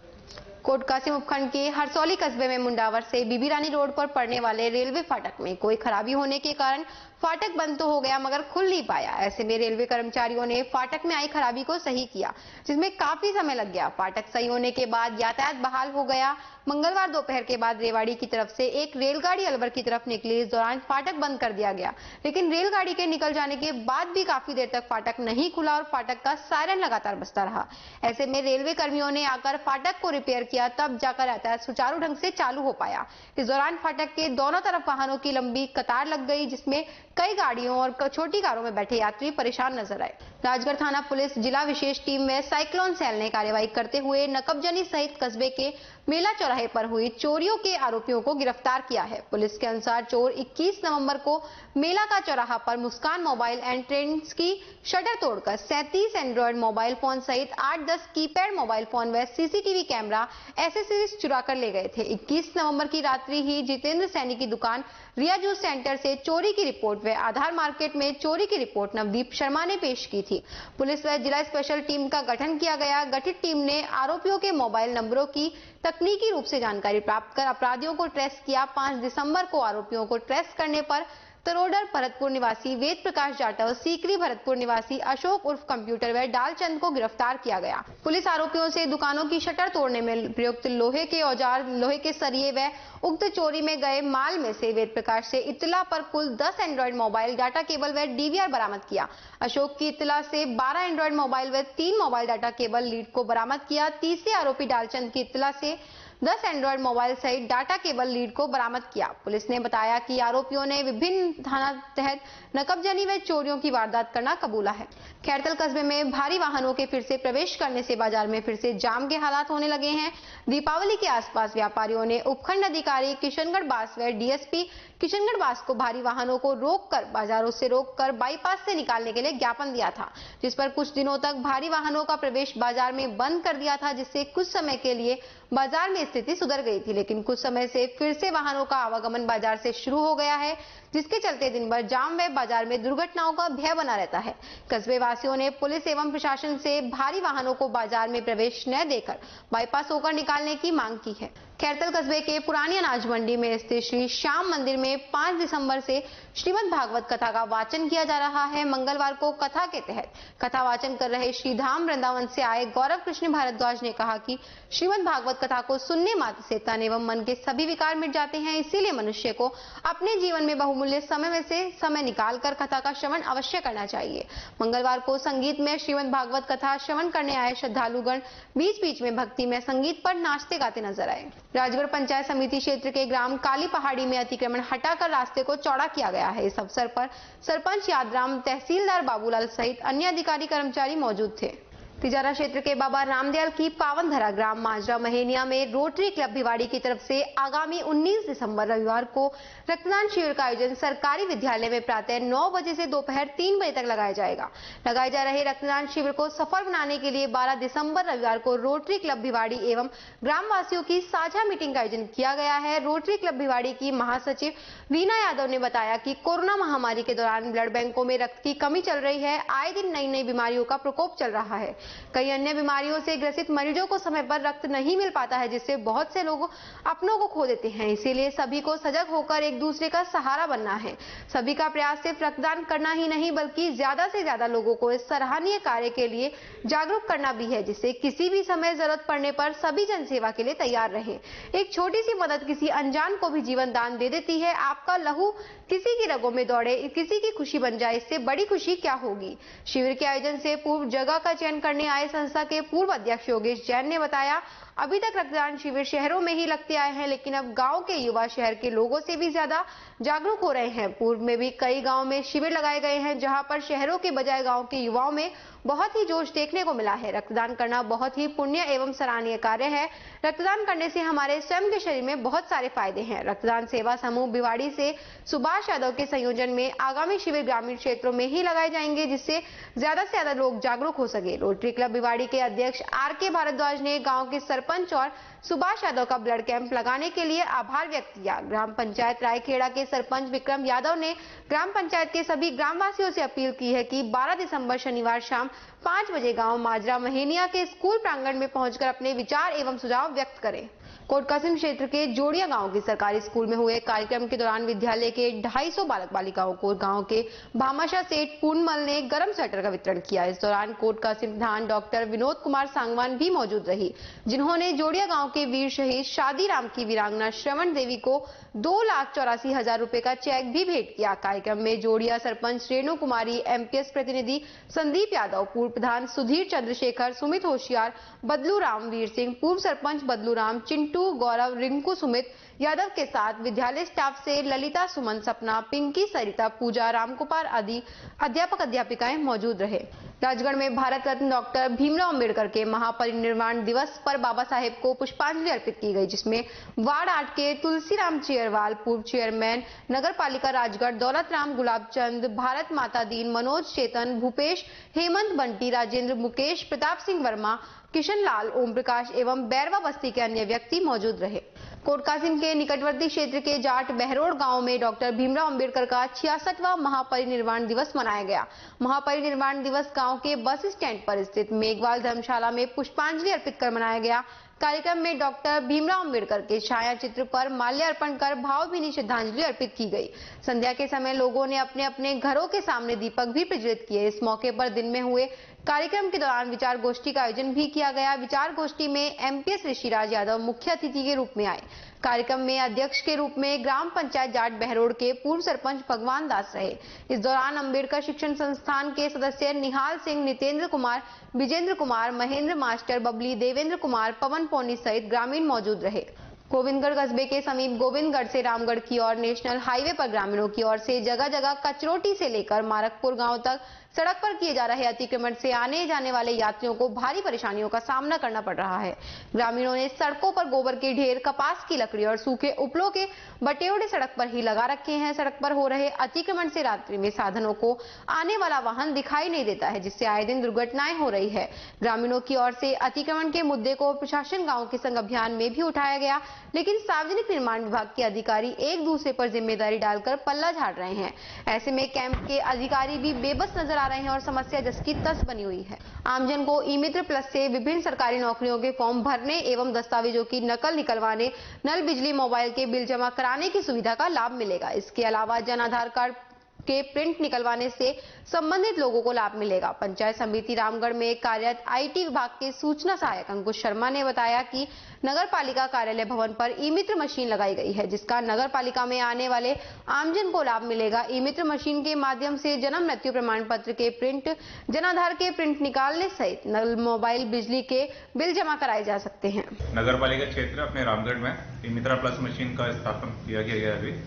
कोटकासिम उपखंड के हरसौली कस्बे में मुंडावर से बीबी रानी रोड पर पड़ने वाले रेलवे फाटक में कोई खराबी होने के कारण फाटक बंद तो हो गया मगर खुल नहीं पाया। ऐसे में रेलवे कर्मचारियों ने फाटक में आई खराबी को सही किया, जिसमें काफी समय लग गया। फाटक सही होने के बाद यातायात बहाल हो गया। मंगलवार दोपहर के बाद रेवाड़ी की तरफ से एक रेलगाड़ी अलवर की तरफ निकली। इस दौरान फाटक बंद कर दिया गया, लेकिन रेलगाड़ी के निकल जाने के बाद भी काफी देर तक फाटक नहीं खुला और फाटक का सायरन लगातार बजता रहा। ऐसे में रेलवे कर्मियों ने आकर फाटक को रिपेयर किया, तब जाकर यातायात सुचारू ढंग से चालू हो पाया। इस दौरान फाटक के दोनों तरफ वाहनों की लंबी कतार लग गई, जिसमें कई गाड़ियों और छोटी कारों में बैठे यात्री परेशान नजर आए। राजगढ़ थाना पुलिस जिला विशेष टीम में साइक्लोन सेल ने कार्रवाई करते हुए नकबजनी सहित कस्बे के मेला चौराहे पर हुई चोरियों के आरोपियों को गिरफ्तार किया है। पुलिस के अनुसार चोर 21 नवंबर को मेला का चौराहा पर मुस्कान मोबाइल एंड ट्रेंड्स की शटर तोड़कर 37 एंड्रॉयड मोबाइल फोन सहित 8-10 कीपैड मोबाइल फोन व CCTV कैमरा एसेसरीज चुरा कर ले गए थे। 21 नवंबर की रात्रि ही जितेंद्र सैनी की दुकान रिया जूस सेंटर से चोरी की रिपोर्ट व आधार मार्केट में चोरी की रिपोर्ट नवदीप शर्मा ने पेश की थी। पुलिस व जिला स्पेशल टीम का गठन किया गया। गठित टीम ने आरोपियों के मोबाइल नंबरों की तकनीकी रूप से जानकारी प्राप्त कर अपराधियों को ट्रेस किया। 5 दिसंबर को आरोपियों को ट्रेस करने पर तरोडर भरतपुर निवासी वेद प्रकाश जाटव, सीकरी भरतपुर निवासी अशोक उर्फ कंप्यूटर व डालचंद को गिरफ्तार किया गया। पुलिस आरोपियों से दुकानों की शटर तोड़ने में प्रयुक्त लोहे के औजार, लोहे के सरिये व उक्त चोरी में गए माल में से वेद प्रकाश से इत्तला पर कुल 10 एंड्रॉयड मोबाइल डाटा केबल व DVR बरामद किया। अशोक की इत्तला से 12 एंड्रॉयड मोबाइल व 3 मोबाइल डाटा केबल लीड को बरामद किया। तीसरे आरोपी डालचंद की इत्तला से 10 एंड्रॉयड मोबाइल सहित डाटा केबल लीड को बरामद किया। पुलिस ने बताया कि आरोपियों ने विभिन्न थाना तहत नकबजनी व चोरियों की वारदात करना कबूला है। खैरतल कस्बे में भारी वाहनों के फिर से प्रवेश करने से बाजार में फिर से जाम के हालात होने लगे हैं। दीपावली के आसपास व्यापारियों ने उपखंड अधिकारी किशनगढ़ बास व DSP किशनगढ़ बास को भारी वाहनों को रोककर बाजारों से रोककर बाईपास से निकालने के लिए ज्ञापन दिया था, जिस पर कुछ दिनों तक भारी वाहनों का प्रवेश बाजार में बंद कर दिया था, जिससे कुछ समय के लिए बाजार में स्थिति सुधर गई थी। लेकिन कुछ समय से फिर से वाहनों का आवागमन बाजार से शुरू हो गया है, जिसके चलते दिन भर जाम व बाजार में दुर्घटनाओं का भय बना रहता है। कस्बे वासियों ने पुलिस एवं प्रशासन से भारी वाहनों को बाजार में प्रवेश न देकर बाईपास होकर निकालने की मांग की है। खैरतल कस्बे के पुरानी अनाज मंडी में स्थित श्री श्याम मंदिर में 5 दिसंबर से श्रीमद् भागवत कथा का वाचन किया जा रहा है। मंगलवार को कथा के तहत कथा वाचन कर रहे श्री धाम वृंदावन से आए गौरव कृष्ण भारद्वाज ने कहा कि श्रीमद् भागवत कथा को सुनने मात्र से तन एवं मन के सभी विकार मिट जाते हैं। इसीलिए मनुष्य को अपने जीवन में बहुमूल्य समय में से समय निकालकर कथा का श्रवण अवश्य करना चाहिए। मंगलवार को संगीत में श्रीमद् भागवत कथा श्रवण करने आए श्रद्धालुगण बीच बीच में भक्ति में संगीत पर नाचते गाते नजर आए। राजगढ़ पंचायत समिति क्षेत्र के ग्राम काली पहाड़ी में अतिक्रमण हटाकर रास्ते को चौड़ा किया गया है। इस अवसर पर सरपंच यादराम, तहसीलदार बाबूलाल सहित अन्य अधिकारी कर्मचारी मौजूद थे। तिजारा क्षेत्र के बाबा रामदयाल की पावनधरा ग्राम माजरा महेनिया में रोटरी क्लब भिवाड़ी की तरफ से आगामी 19 दिसंबर रविवार को रक्तदान शिविर का आयोजन सरकारी विद्यालय में प्रातः 9 बजे से दोपहर 3 बजे तक लगाया जाएगा। लगाए जा रहे रक्तदान शिविर को सफल बनाने के लिए 12 दिसंबर रविवार को रोटरी क्लब भिवाड़ी एवं ग्राम वासियों की साझा मीटिंग का आयोजन किया गया है। रोटरी क्लब भिवाड़ी की महासचिव वीना यादव ने बताया कि कोरोना महामारी के दौरान ब्लड बैंकों में रक्त की कमी चल रही है। आए दिन नई नई बीमारियों का प्रकोप चल रहा है। कई अन्य बीमारियों से ग्रसित मरीजों को समय पर रक्त नहीं मिल पाता है, जिससे बहुत से लोग अपनों को खो देते हैं। इसीलिए सभी को सजग होकर एक दूसरे का सहारा बनना है। सभी का प्रयास सिर्फ रक्तदान करना ही नहीं बल्कि ज्यादा से ज्यादा लोगों को इस सराहनीय कार्य के लिए जागरूक करना भी है, जिससे किसी भी समय जरूरत पड़ने पर सभी जनसेवा के लिए तैयार रहें। एक छोटी सी मदद किसी अनजान को भी जीवन दान दे देती है। आपका लहू किसी की रगों में दौड़े, किसी की खुशी बन जाए, इससे बड़ी खुशी क्या होगी। शिविर के आयोजन से पूर्व जगह का चयन करने आए संस्था के पूर्व अध्यक्ष योगेश जैन ने बताया, अभी तक रक्तदान शिविर शहरों में ही लगते आए हैं, लेकिन अब गांव के युवा शहर के लोगों से भी ज्यादा जागरूक हो रहे हैं। पूर्व में भी कई गांव में शिविर लगाए गए हैं, जहां पर शहरों के बजाय गांव के युवाओं में बहुत ही जोश देखने को मिला है। रक्तदान करना बहुत ही पुण्य एवं सराहनीय कार्य है। रक्तदान करने से हमारे स्वयं के शरीर में बहुत सारे फायदे हैं। रक्तदान सेवा समूह भिवाड़ी से सुभाष यादव के संयोजन में आगामी शिविर ग्रामीण क्षेत्रों में ही लगाए जाएंगे, जिससे ज्यादा से ज्यादा लोग जागरूक हो सके। रोटरी क्लब भिवाड़ी के अध्यक्ष RK भारद्वाज ने गांव के सरपंच और सुभाष यादव का ब्लड कैंप लगाने के लिए आभार व्यक्त किया। ग्राम पंचायत रायखेड़ा के सरपंच विक्रम यादव ने ग्राम पंचायत के सभी ग्रामवासियों से अपील की है कि 12 दिसंबर शनिवार शाम 5 बजे गांव माजरा महेनिया के स्कूल प्रांगण में पहुंचकर अपने विचार एवं सुझाव व्यक्त करें। कोटकासिम क्षेत्र के जोड़िया गांव के सरकारी स्कूल में हुए कार्यक्रम के दौरान विद्यालय के 250 बालक बालिकाओं को गांव के भामाशाह सेठ पूर्णमल ने गर्म स्वेटर का वितरण किया। इस दौरान कोटकासिम प्रधान डॉक्टर विनोद कुमार सांगवान भी मौजूद रही, जिन्होंने जोड़िया गांव के वीर शहीद शादी राम की वीरांगना श्रवण देवी को 2,84,000 रुपए का चेक भी भेंट किया। कार्यक्रम में जोड़िया सरपंच रेणु कुमारी, MPS प्रतिनिधि संदीप यादव, पूर्व प्रधान सुधीर चंद्रशेखर, सुमित होशियार, बदलू राम, वीर सिंह, पूर्व सरपंच बदलू राम, चिंटू, गौरव, रिंकू, सुमित यादव के साथ विद्यालय स्टाफ से ललिता, सुमन, सपना, पिंकी, सरिता, पूजा, रामकुमार आदि अध्यापक अध्यापिकाएं मौजूद रहे। राजगढ़ में भारत रत्न डॉक्टर भीमराव अंबेडकर के महापरिनिर्वाण दिवस पर बाबा साहेब को पुष्पांजलि अर्पित की गई, जिसमें वार्ड 8 के तुलसीराम चेयरवाल, पूर्व चेयरमैन नगर पालिका राजगढ़ दौलत राम, गुलाबचंद, भारत माता दीन, मनोज, चेतन, भूपेश, हेमंत, बंटी, राजेंद्र, मुकेश, प्रताप सिंह वर्मा, किशन लाल, ओम प्रकाश एवं बैरवा बस्ती के अन्य व्यक्ति मौजूद रहे। कोटकासिम के निकटवर्ती क्षेत्र के जाट बहरोड़ गांव में डॉक्टर भीमराव अंबेडकर का 66वां महापरिनिर्वाण दिवस मनाया गया। महापरिनिर्वाण दिवस गांव के बस स्टैंड पर स्थित मेघवाल धर्मशाला में पुष्पांजलि अर्पित कर मनाया गया। कार्यक्रम में डॉक्टर भीमराव अंबेडकर के छाया चित्र पर माल्यार्पण कर भावभीनी श्रद्धांजलि अर्पित की गई। संध्या के समय लोगों ने अपने अपने घरों के सामने दीपक भी प्रज्वलित किए। इस मौके पर दिन में हुए कार्यक्रम के दौरान विचार गोष्ठी का आयोजन भी किया गया। विचार गोष्ठी में MPS ऋषिराज यादव मुख्य अतिथि के रूप में आए। कार्यक्रम में अध्यक्ष के रूप में ग्राम पंचायत जाट बहरोड़ के पूर्व सरपंच भगवान दास रहे। इस दौरान अंबेडकर शिक्षण संस्थान के सदस्य निहाल सिंह, नितेंद्र कुमार, विजेंद्र कुमार, महेंद्र मास्टर, बबली, देवेंद्र कुमार, पवन पोनी सहित ग्रामीण मौजूद रहे। गोविंदगढ़ कस्बे के समीप गोविंदगढ़ से रामगढ़ की ओर नेशनल हाईवे पर ग्रामीणों की ओर से जगह जगह कचरोटी से लेकर मारकपुर गांव तक सड़क पर किए जा रहे अतिक्रमण से आने जाने वाले यात्रियों को भारी परेशानियों का सामना करना पड़ रहा है। ग्रामीणों ने सड़कों पर गोबर के ढेर, कपास की लकड़ी और सूखे उपलों के बटेवड़े सड़क पर ही लगा रखे हैं। सड़क पर हो रहे अतिक्रमण से रात्रि में साधनों को आने वाला वाहन दिखाई नहीं देता है, जिससे आए दिन दुर्घटनाएं हो रही है। ग्रामीणों की ओर से अतिक्रमण के मुद्दे को प्रशासन गाँव के संग अभियान में भी उठाया गया, लेकिन सार्वजनिक निर्माण विभाग के अधिकारी एक दूसरे पर जिम्मेदारी डालकर पल्ला झाड़ रहे हैं। ऐसे में कैंप के अधिकारी भी बेबस नजर आ रहे हैं और समस्या जस की तस बनी हुई है। आमजन को ई-मित्र प्लस से विभिन्न सरकारी नौकरियों के फॉर्म भरने एवं दस्तावेजों की नकल निकलवाने, नल, बिजली, मोबाइल के बिल जमा कराने की सुविधा का लाभ मिलेगा। इसके अलावा जन आधार कार्ड के प्रिंट निकलवाने से संबंधित लोगों को लाभ मिलेगा। पंचायत समिति रामगढ़ में कार्यरत IT विभाग के सूचना सहायक अंकुश शर्मा ने बताया कि नगर पालिका कार्यालय भवन पर ई-मित्र मशीन लगाई गई है, जिसका नगर पालिका में आने वाले आमजन को लाभ मिलेगा। ई-मित्र मशीन के माध्यम से जन्म मृत्यु प्रमाण पत्र के प्रिंट, जनाधार के प्रिंट निकालने सहित नल, मोबाइल, बिजली के बिल जमा कराए जा सकते हैं। नगर पालिका क्षेत्र अपने रामगढ़ में ई-मित्र प्लस मशीन का स्थापन किया गया है।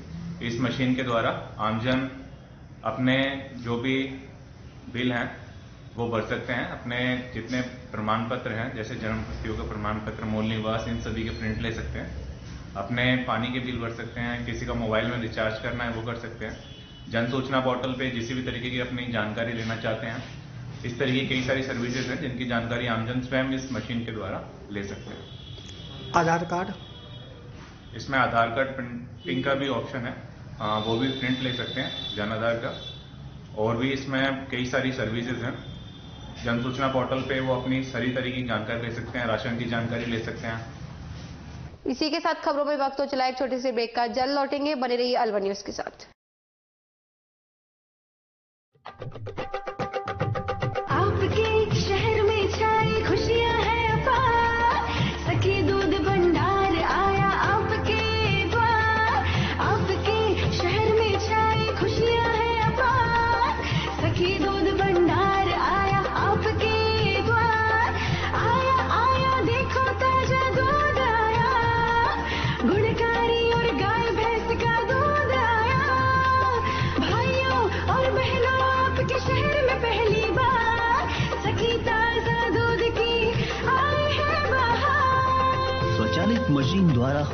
इस मशीन के द्वारा आमजन अपने जो भी बिल हैं वो भर सकते हैं। अपने जितने प्रमाण पत्र हैं, जैसे जन्म मृत्यु का प्रमाण पत्र, मूल निवास, इन सभी के प्रिंट ले सकते हैं। अपने पानी के बिल भर सकते हैं। किसी का मोबाइल में रिचार्ज करना है वो कर सकते हैं। जन सूचना पोर्टल पे किसी भी तरीके की अपनी जानकारी लेना चाहते हैं। इस तरह की कई सारी सर्विसेज हैं जिनकी जानकारी आमजन स्वयं इस मशीन के द्वारा ले सकते हैं। आधार कार्ड, इसमें आधार कार्ड प्रिंटिंग का भी ऑप्शन है, वो भी प्रिंट ले सकते हैं जन आधार का। और भी इसमें कई सारी सर्विसेज हैं। जन सूचना पोर्टल पे वो अपनी सारी तरह की जानकारी ले सकते हैं, राशन की जानकारी ले सकते हैं। इसी के साथ खबरों में वक्त हो चला एक छोटे से ब्रेक का। जल्द लौटेंगे, बने रहिए अलवर न्यूज के साथ। आपके शहर में छाई खुशियां हैं अपार, सखी दूध भंडार आया आपके द्वार। आपके शहर में छाई खुशियां हैं अपार, सखी दूध भंडार आया आपके द्वार। आया आया देखो ताजा दूध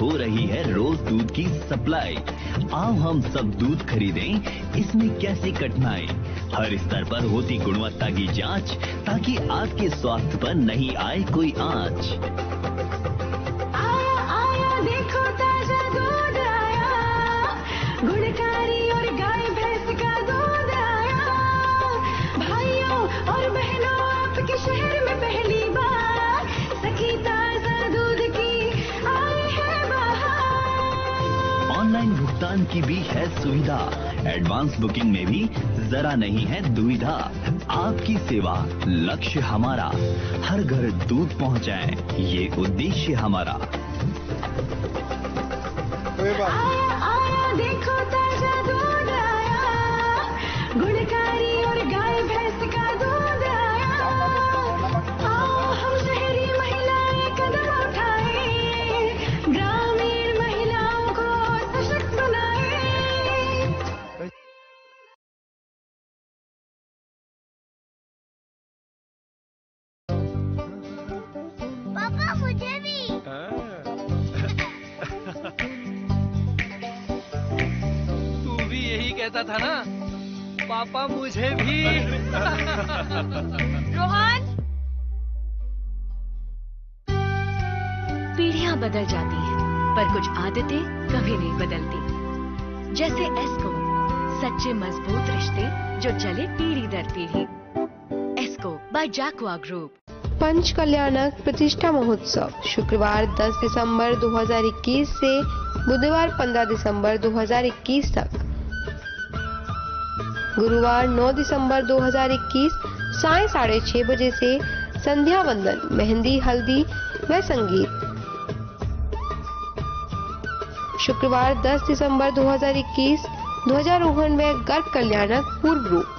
हो रही है रोज दूध की सप्लाई। आओ हम सब दूध खरीदें, इसमें कैसी कठिनाई। हर स्तर पर होती गुणवत्ता की जांच, ताकि आपके स्वास्थ्य पर नहीं आए कोई आंच। आया आया देखो ताजा दूध आया, गुणकारी और गाय भैंस का दूध आया। भाइयों और बहनों आपके शहर में पहली बार सखी ताजा दूध की आई है बहार। ऑनलाइन भुगतान की भी है सुविधा, एडवांस बुकिंग में भी जरा नहीं है दुविधा। आपकी सेवा लक्ष्य हमारा, हर घर दूध पहुंचाएं, ये उद्देश्य हमारा। आया आया देखो ताजा दूध आया, गुणकारी और गाय भैंस का दूध आया। आओ हम शहरी महिलाएं कदम उठाएं, ग्रामीण महिलाओं को सशक्त बनाएं। पापा मुझे भी। तू भी यही कहता था ना, पापा मुझे भी। रोहन, पीढ़ियां बदल जाती हैं, पर कुछ आदतें कभी नहीं बदलती। जैसे एस्को, सच्चे मजबूत रिश्ते जो चले पीढ़ी दर पीढ़ी। एस्को बाय जैकवा ग्रुप। पंच कल्याणक प्रतिष्ठा महोत्सव शुक्रवार 10 दिसंबर 2021 से बुधवार 15 दिसंबर 2021 तक। गुरुवार 9 दिसंबर 2021 सायं 6:30 बजे से संध्या वंदन, मेहंदी, हल्दी व संगीत। शुक्रवार 10 दिसंबर 2021 ध्वजारोहण व गर्भ कल्याणक पूर्व रूप।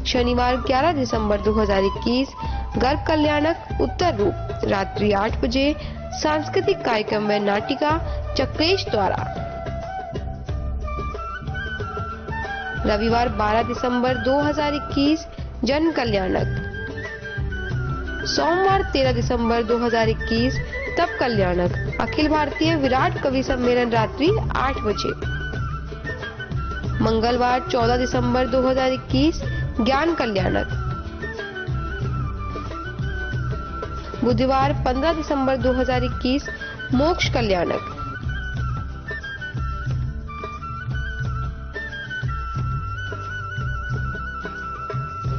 शनिवार 11 दिसंबर 2021 गर्भ कल्याणक उत्तर रूप, रात्रि 8 बजे सांस्कृतिक कार्यक्रम व नाटिका चक्रेश द्वारा। रविवार 12 दिसंबर 2021 जन कल्याणक। सोमवार 13 दिसंबर 2021 तप कल्याणक, अखिल भारतीय विराट कवि सम्मेलन रात्रि 8 बजे। मंगलवार 14 दिसंबर 2021 ज्ञान कल्याणक। बुधवार 15 दिसंबर 2021 मोक्ष कल्याणक।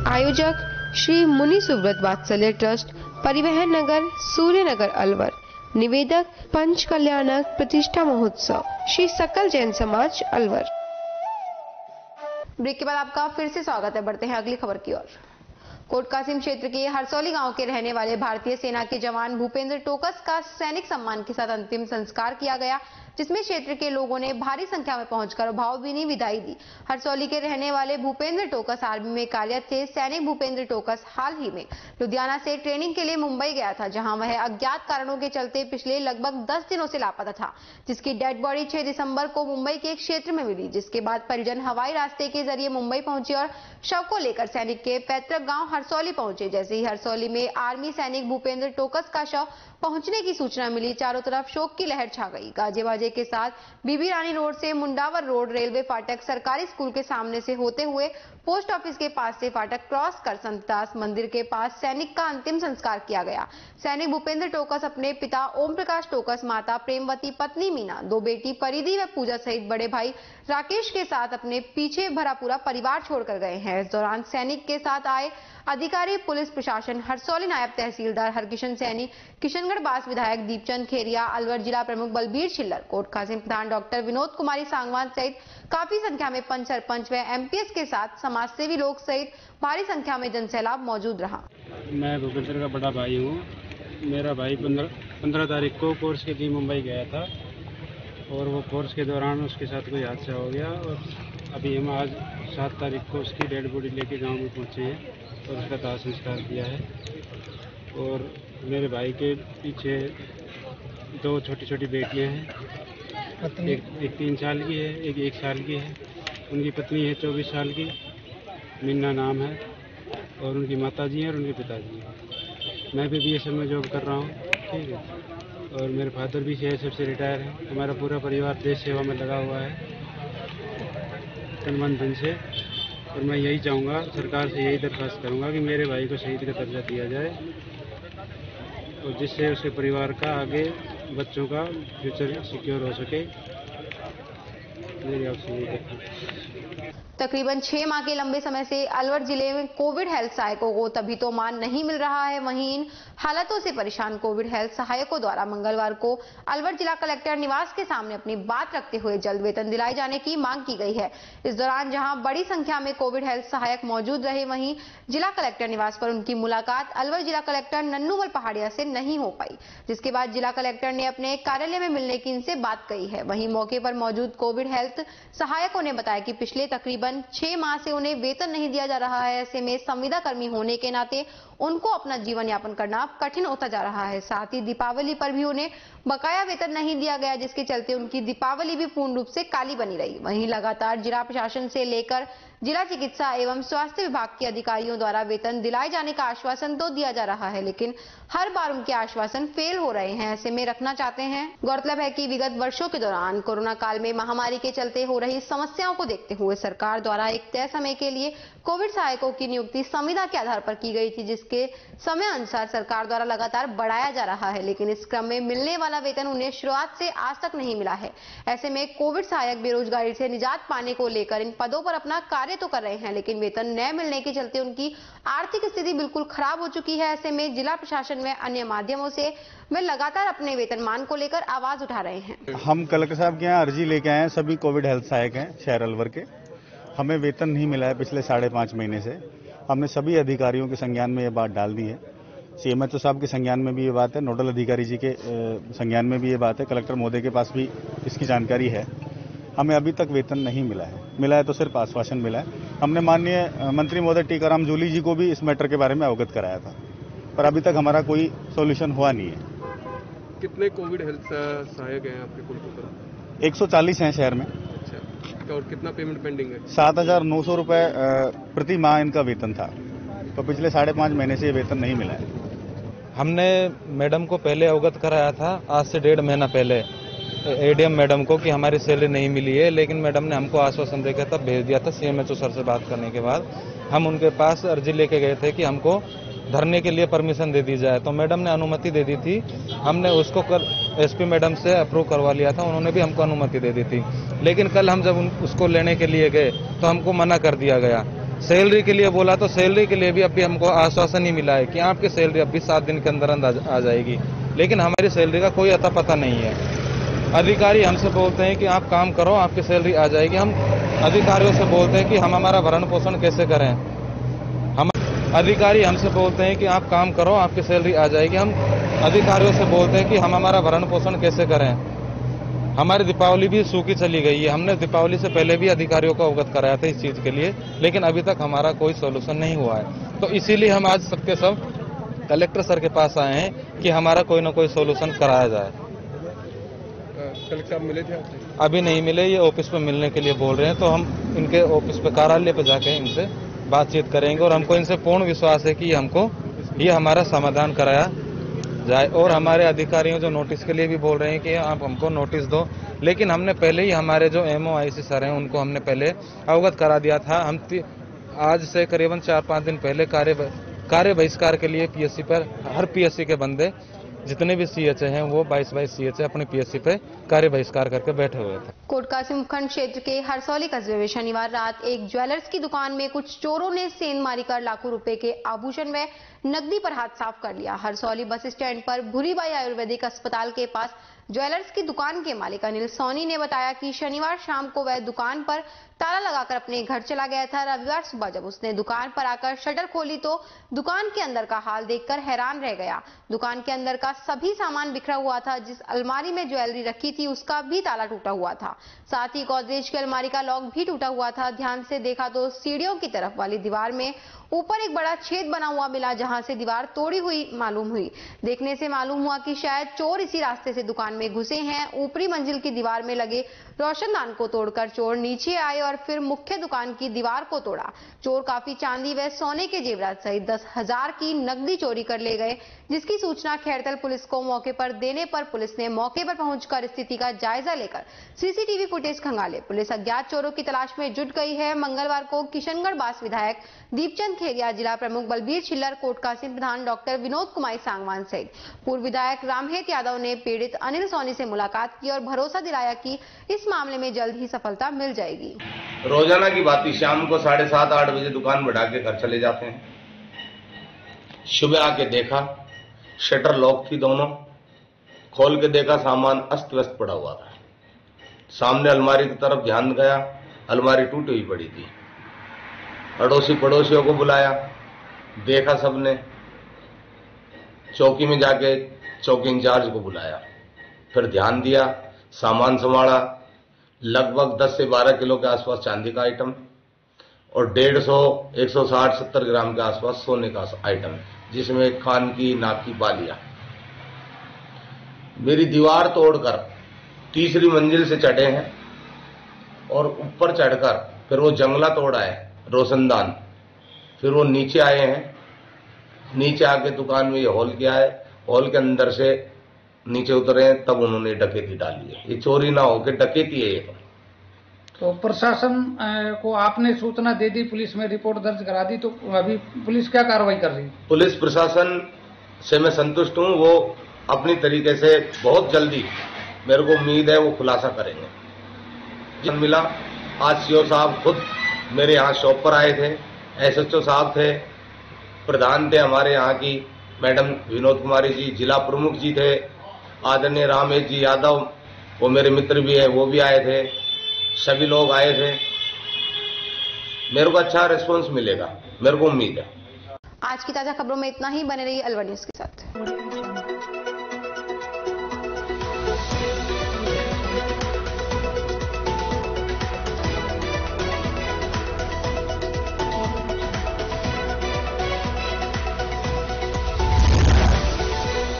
आयोजक श्री मुनि सुव्रत वात्सल्य ट्रस्ट, परिवहन नगर, सूर्य नगर, अलवर। निवेदक पंच कल्याणक प्रतिष्ठा महोत्सव, श्री सकल जैन समाज, अलवर। ब्रेक के बाद आपका फिर से स्वागत है। बढ़ते हैं अगली खबर की ओर। कोट कासिम क्षेत्र के हरसौली गांव के रहने वाले भारतीय सेना के जवान भूपेंद्र टोकस का सैनिक सम्मान के साथ अंतिम संस्कार किया गया, जिसमें क्षेत्र के लोगों ने भारी संख्या में पहुंचकर भावभीनी विदाई दी। हरसौली के रहने वाले भूपेंद्र टोकस आर्मी में कार्यरत थे। सैनिक भूपेंद्र टोकस हाल ही में लुधियाना से ट्रेनिंग के लिए मुंबई गया था, जहां वह अज्ञात कारणों के चलते पिछले लगभग 10 दिनों से लापता था, जिसकी डेड बॉडी 6 दिसंबर को मुंबई के एक क्षेत्र में मिली, जिसके बाद परिजन हवाई रास्ते के जरिए मुंबई पहुंचे और शव को लेकर सैनिक के पैतृक गांव हरसौली पहुंचे। जैसे ही हरसौली में आर्मी सैनिक भूपेंद्र टोकस का शव पहुंचने की सूचना मिली, चारों तरफ शोक की लहर छा गई। गाजे बाजे के साथ बीबी रानी रोड से मुंडावर रोड, रेलवे फाटक, सरकारी स्कूल के सामने से होते हुए पोस्ट ऑफिस के पास से फाटक क्रॉस कर संतदास मंदिर के पास सैनिक का अंतिम संस्कार किया गया। सैनिक भूपेंद्र टोकस अपने पिता ओम प्रकाश टोकस, माता प्रेमवती, पत्नी मीना, 2 बेटी परिधि व पूजा सहित बड़े भाई राकेश के साथ अपने पीछे भरा पूरा परिवार छोड़कर गए हैं। इस दौरान सैनिक के साथ आए अधिकारी, पुलिस प्रशासन, हरसौली नायब तहसीलदार हरकिशन सैनी, किशनगढ़ बास विधायक दीपचंद खेरिया, अलवर जिला प्रमुख बलबीर छिल्लर, कोट कासिम प्रधान डॉक्टर विनोद कुमारी सांगवान सहित काफी संख्या में पंच, सरपंच व एमपीएस के साथ समाज सेवी लोग सहित भारी संख्या में जनसैलाब मौजूद रहा। मैं भूपेंद्र का बड़ा भाई हूँ। मेरा भाई 15 तारीख को कोर्स के लिए मुंबई गया था और वो कोर्स के दौरान उसके साथ कोई हादसा हो गया और अभी हम आज 7 तारीख को उसकी डेड बॉडी लेके गांव में पहुंचे हैं और उसका दाह संस्कार किया है। और मेरे भाई के पीछे 2 छोटी छोटी बेटियां हैं, एक 3 साल की है, एक 1 साल की है। उनकी पत्नी है 24 साल की, मीना नाम है, और उनकी माताजी हैं और उनके पिताजी हैं। मैं भी BSF में जॉब कर रहा हूँ। ठीक है। और मेरे फादर भी CISF से रिटायर हैं। हमारा पूरा परिवार देश सेवा में लगा हुआ है तन मन धन से, और मैं यही चाहूँगा, सरकार से यही दरख्वास्त करूँगा कि मेरे भाई को शहीद का दर्जा दिया जाए और जिससे उसके परिवार का आगे बच्चों का फ्यूचर सिक्योर हो सके। मेरी आपसे यही दरख्वास्त। तकरीबन 6 माह के लंबे समय से अलवर जिले में कोविड हेल्थ सहायकों को तभी तो मान नहीं मिल रहा है, वहीं इन हालातों से परेशान कोविड हेल्थ सहायकों द्वारा मंगलवार को अलवर जिला कलेक्टर निवास के सामने अपनी बात रखते हुए जल्द वेतन दिलाए जाने की मांग की गई है। इस दौरान जहां बड़ी संख्या में कोविड हेल्थ सहायक मौजूद रहे, वहीं जिला कलेक्टर निवास पर उनकी मुलाकात अलवर जिला कलेक्टर नन्नूमल पहाड़िया से नहीं हो पाई, जिसके बाद जिला कलेक्टर ने अपने कार्यालय में मिलने की इनसे बात कही है। वहीं मौके पर मौजूद कोविड हेल्थ सहायकों ने बताया कि पिछले तकरीबन 6 माह से उन्हें वेतन नहीं दिया जा रहा है। ऐसे में संविदा कर्मी होने के नाते उनको अपना जीवन यापन करना कठिन होता जा रहा है। साथ ही दीपावली पर भी उन्हें बकाया वेतन नहीं दिया गया, जिसके चलते उनकी दीपावली भी पूर्ण रूप से काली बनी रही। वहीं लगातार जिला प्रशासन से लेकर जिला चिकित्सा एवं स्वास्थ्य विभाग के अधिकारियों द्वारा वेतन दिलाए जाने का आश्वासन तो दिया जा रहा है, लेकिन हर बार उनके आश्वासन फेल हो रहे हैं। ऐसे में रखना चाहते हैं। गौरतलब है कि विगत वर्षों के दौरान कोरोना काल में महामारी के चलते हो रही समस्याओं को देखते हुए सरकार द्वारा एक तय समय के लिए कोविड सहायकों की नियुक्ति संविदा के आधार पर की गई थी, जिसके समय अनुसार सरकार द्वारा लगातार बढ़ाया जा रहा है, लेकिन इस क्रम में मिलने वाला वेतन उन्हें शुरुआत से आज तक नहीं मिला है। ऐसे में कोविड सहायक बेरोजगारी से निजात पाने को लेकर इन पदों पर अपना कार्य तो कर रहे हैं, लेकिन वेतन न मिलने के चलते उनकी आर्थिक स्थिति बिल्कुल खराब हो चुकी है। ऐसे में जिला प्रशासन व अन्य माध्यमों से वे लगातार अपने वेतनमान को लेकर आवाज उठा रहे हैं। हम कलेक्टर साहब के यहाँ अर्जी लेके आए हैं, सभी कोविड हेल्थ सहायक हैं शहर अलवर के। हमें वेतन नहीं मिला है पिछले 5.5 महीने से। हमने सभी अधिकारियों के संज्ञान में ये बात डाल दी है। CMHO साहब के संज्ञान में भी ये बात है, नोडल अधिकारी जी के संज्ञान में भी ये बात है, कलेक्टर महोदय के पास भी इसकी जानकारी है। हमें अभी तक वेतन नहीं मिला है, मिला है तो सिर्फ आश्वासन मिला है। हमने माननीय मंत्री महोदय टीकाराम जूली जी को भी इस मैटर के बारे में अवगत कराया था, पर अभी तक हमारा कोई सोल्यूशन हुआ नहीं है। कितने कोविड हेल्थ सहायक हैं आपके कुल टोटल? 140 हैं शहर में। अच्छा, और कितना पेमेंट पेंडिंग है? 7,900 रुपये प्रति माह इनका वेतन था, तो पिछले 5.5 महीने से ये वेतन नहीं मिला है। हमने मैडम को पहले अवगत कराया था, आज से 1.5 महीना पहले ADM मैडम को, कि हमारी सैलरी नहीं मिली है, लेकिन मैडम ने हमको आश्वासन देकर तब भेज दिया था। CMHO सर से बात करने के बाद हम उनके पास अर्जी लेके गए थे कि हमको धरने के लिए परमिशन दे दी जाए, तो मैडम ने अनुमति दे दी थी। हमने उसको SP मैडम से अप्रूव करवा लिया था, उन्होंने भी हमको अनुमति दे दी थी। लेकिन कल हम जब उसको लेने के लिए गए तो हमको मना कर दिया गया। सैलरी के लिए बोला तो सैलरी के लिए भी अभी हमको आश्वासन ही मिला है कि आपकी सैलरी अभी 7 दिन के अंदर आ जाएगी, लेकिन हमारी सैलरी का कोई अता पता नहीं है। अधिकारी हमसे बोलते हैं कि आप काम करो, आपकी सैलरी आ जाएगी। हम अधिकारियों से बोलते हैं कि हम हमारा भरण पोषण कैसे करें। हम अधिकारी हमसे बोलते हैं कि आप काम करो, आपकी सैलरी आ जाएगी। हम अधिकारियों से बोलते हैं कि हम हमारा भरण पोषण कैसे करें। हमारी दीपावली भी सूखी चली गई है। हमने दीपावली से पहले भी अधिकारियों को अवगत कराया था इस चीज के लिए, लेकिन अभी तक हमारा कोई सोल्यूशन नहीं हुआ है। तो इसीलिए हम आज सबके सब कलेक्टर सर के पास आए हैं कि हमारा कोई ना कोई सोल्यूशन कराया जाए। कलेक्टर साहब मिले थे आपसे? अभी नहीं मिले, ये ऑफिस पे मिलने के लिए बोल रहे हैं, तो हम इनके ऑफिस पे, कार्यालय पे जाके इनसे बातचीत करेंगे और हमको इनसे पूर्ण विश्वास है कि हमको ये हमारा समाधान कराया जाए। और हमारे अधिकारियों जो नोटिस के लिए भी बोल रहे हैं कि आप हमको नोटिस दो, लेकिन हमने पहले ही हमारे जो MOIC सर हैं उनको हमने पहले अवगत करा दिया था। हम आज से करीबन 4-5 दिन पहले कार्य बहिष्कार के लिए PSC पर, हर PSC के बंदे जितने भी CH हैं वो 22 CH अपने PSC पे कार्य बहिष्कार करके बैठे हुए थे। कोटकासिम उपखंड क्षेत्र के हरसौली कस्बे में शनिवार रात एक ज्वेलर्स की दुकान में कुछ चोरों ने सेंध मारीकर लाखों रुपए के आभूषण व नकदी पर हाथ साफ कर लिया। हरसौली बस स्टैंड पर भूरीबाई आयुर्वेदिक अस्पताल के पास ज्वेलर्स की दुकान के मालिक अनिल सोनी ने बताया कि शनिवार शाम को वह दुकान पर ताला लगाकर अपने घर चला गया था। रविवार सुबह जब उसने दुकान पर आकर शटर खोली तो दुकान के अंदर का हाल देखकर हैरान रह गया। दुकान के अंदर का सभी सामान बिखरा हुआ था। जिस अलमारी में ज्वेलरी रखी थी उसका भी ताला टूटा हुआ था, साथ ही गोदरेज की अलमारी का लॉक भी टूटा हुआ था। ध्यान से देखा तो सीढ़ियों की तरफ वाली दीवार में ऊपर एक बड़ा छेद बना हुआ मिला, जहां से दीवार तोड़ी हुई मालूम हुई। देखने से मालूम हुआ कि शायद चोर इसी रास्ते से दुकान में घुसे हैं। ऊपरी मंजिल की दीवार में लगे रोशनदान को तोड़कर चोर नीचे आए और फिर मुख्य दुकान की दीवार को तोड़ा। चोर काफी चांदी व सोने के जेवरात सहित 10,000 की नकदी चोरी कर ले गए, जिसकी सूचना खैरतल पुलिस को मौके पर देने पर पुलिस ने मौके पर पहुंचकर स्थिति का जायजा लेकर सीसीटीवी फुटेज खंगाले। पुलिस अज्ञात चोरों की तलाश में जुट गई है। मंगलवार को किशनगढ़ बास विधायक दीपचंद खेरिया, जिला प्रमुख बलबीर छिल्लर, कोट कासिम प्रधान डॉक्टर विनोद कुमार सांगवान सहित पूर्व विधायक रामहेत यादव ने पीड़ित अनिल सोनी से मुलाकात की और भरोसा दिलाया कि इस मामले में जल्द ही सफलता मिल जाएगी। रोजाना की बात ही शाम को 7:30-8 बजे दुकान बढ़ा के घर चले जाते हैं। सुबह आके देखा शटर लॉक थी, दोनों खोल के देखा सामान अस्त व्यस्त पड़ा हुआ था। सामने अलमारी की तरफ ध्यान गया, अलमारी टूटी हुई पड़ी थी। अड़ोसी पड़ोसियों को बुलाया, देखा सबने। चौकी में जाके चौकी इंचार्ज को बुलाया, फिर ध्यान दिया, सामान संभाला। लगभग 10 से 12 किलो के आसपास चांदी का आइटम और 150, 160, 70 ग्राम के आसपास सोने का आइटम, जिसमें कान की, नाक की बालियां। मेरी दीवार तोड़कर तीसरी मंजिल से चढ़े हैं और ऊपर चढ़कर फिर वो जंगला तोड़ा है, रोशनदान। फिर वो नीचे आए हैं, नीचे आके दुकान में ये हॉल किया है, हॉल के अंदर से नीचे उतरे हैं, तब उन्होंने डकैती डाली है। ये चोरी ना होके डकैती है ये। तो प्रशासन को आपने सूचना दे दी, पुलिस में रिपोर्ट दर्ज करा दी, तो अभी पुलिस क्या कार्रवाई कर रही है? पुलिस प्रशासन से मैं संतुष्ट हूं। वो अपनी तरीके से बहुत जल्दी, मेरे को उम्मीद है, वो खुलासा करेंगे। जब मिला आज सीओ साहब खुद मेरे यहाँ शॉप पर आए थे, एसएचओ साहब थे, प्रधान थे हमारे यहाँ की मैडम विनोद कुमारी जी, जिला प्रमुख जी थे, आदरणीय रामहेत जी यादव, वो मेरे मित्र भी है, वो भी आए थे। सभी लोग आए थे। मेरे को अच्छा रिस्पॉन्स मिलेगा, मेरे को उम्मीद है। आज की ताजा खबरों में इतना ही। बने रहिए अलवर न्यूज के साथ।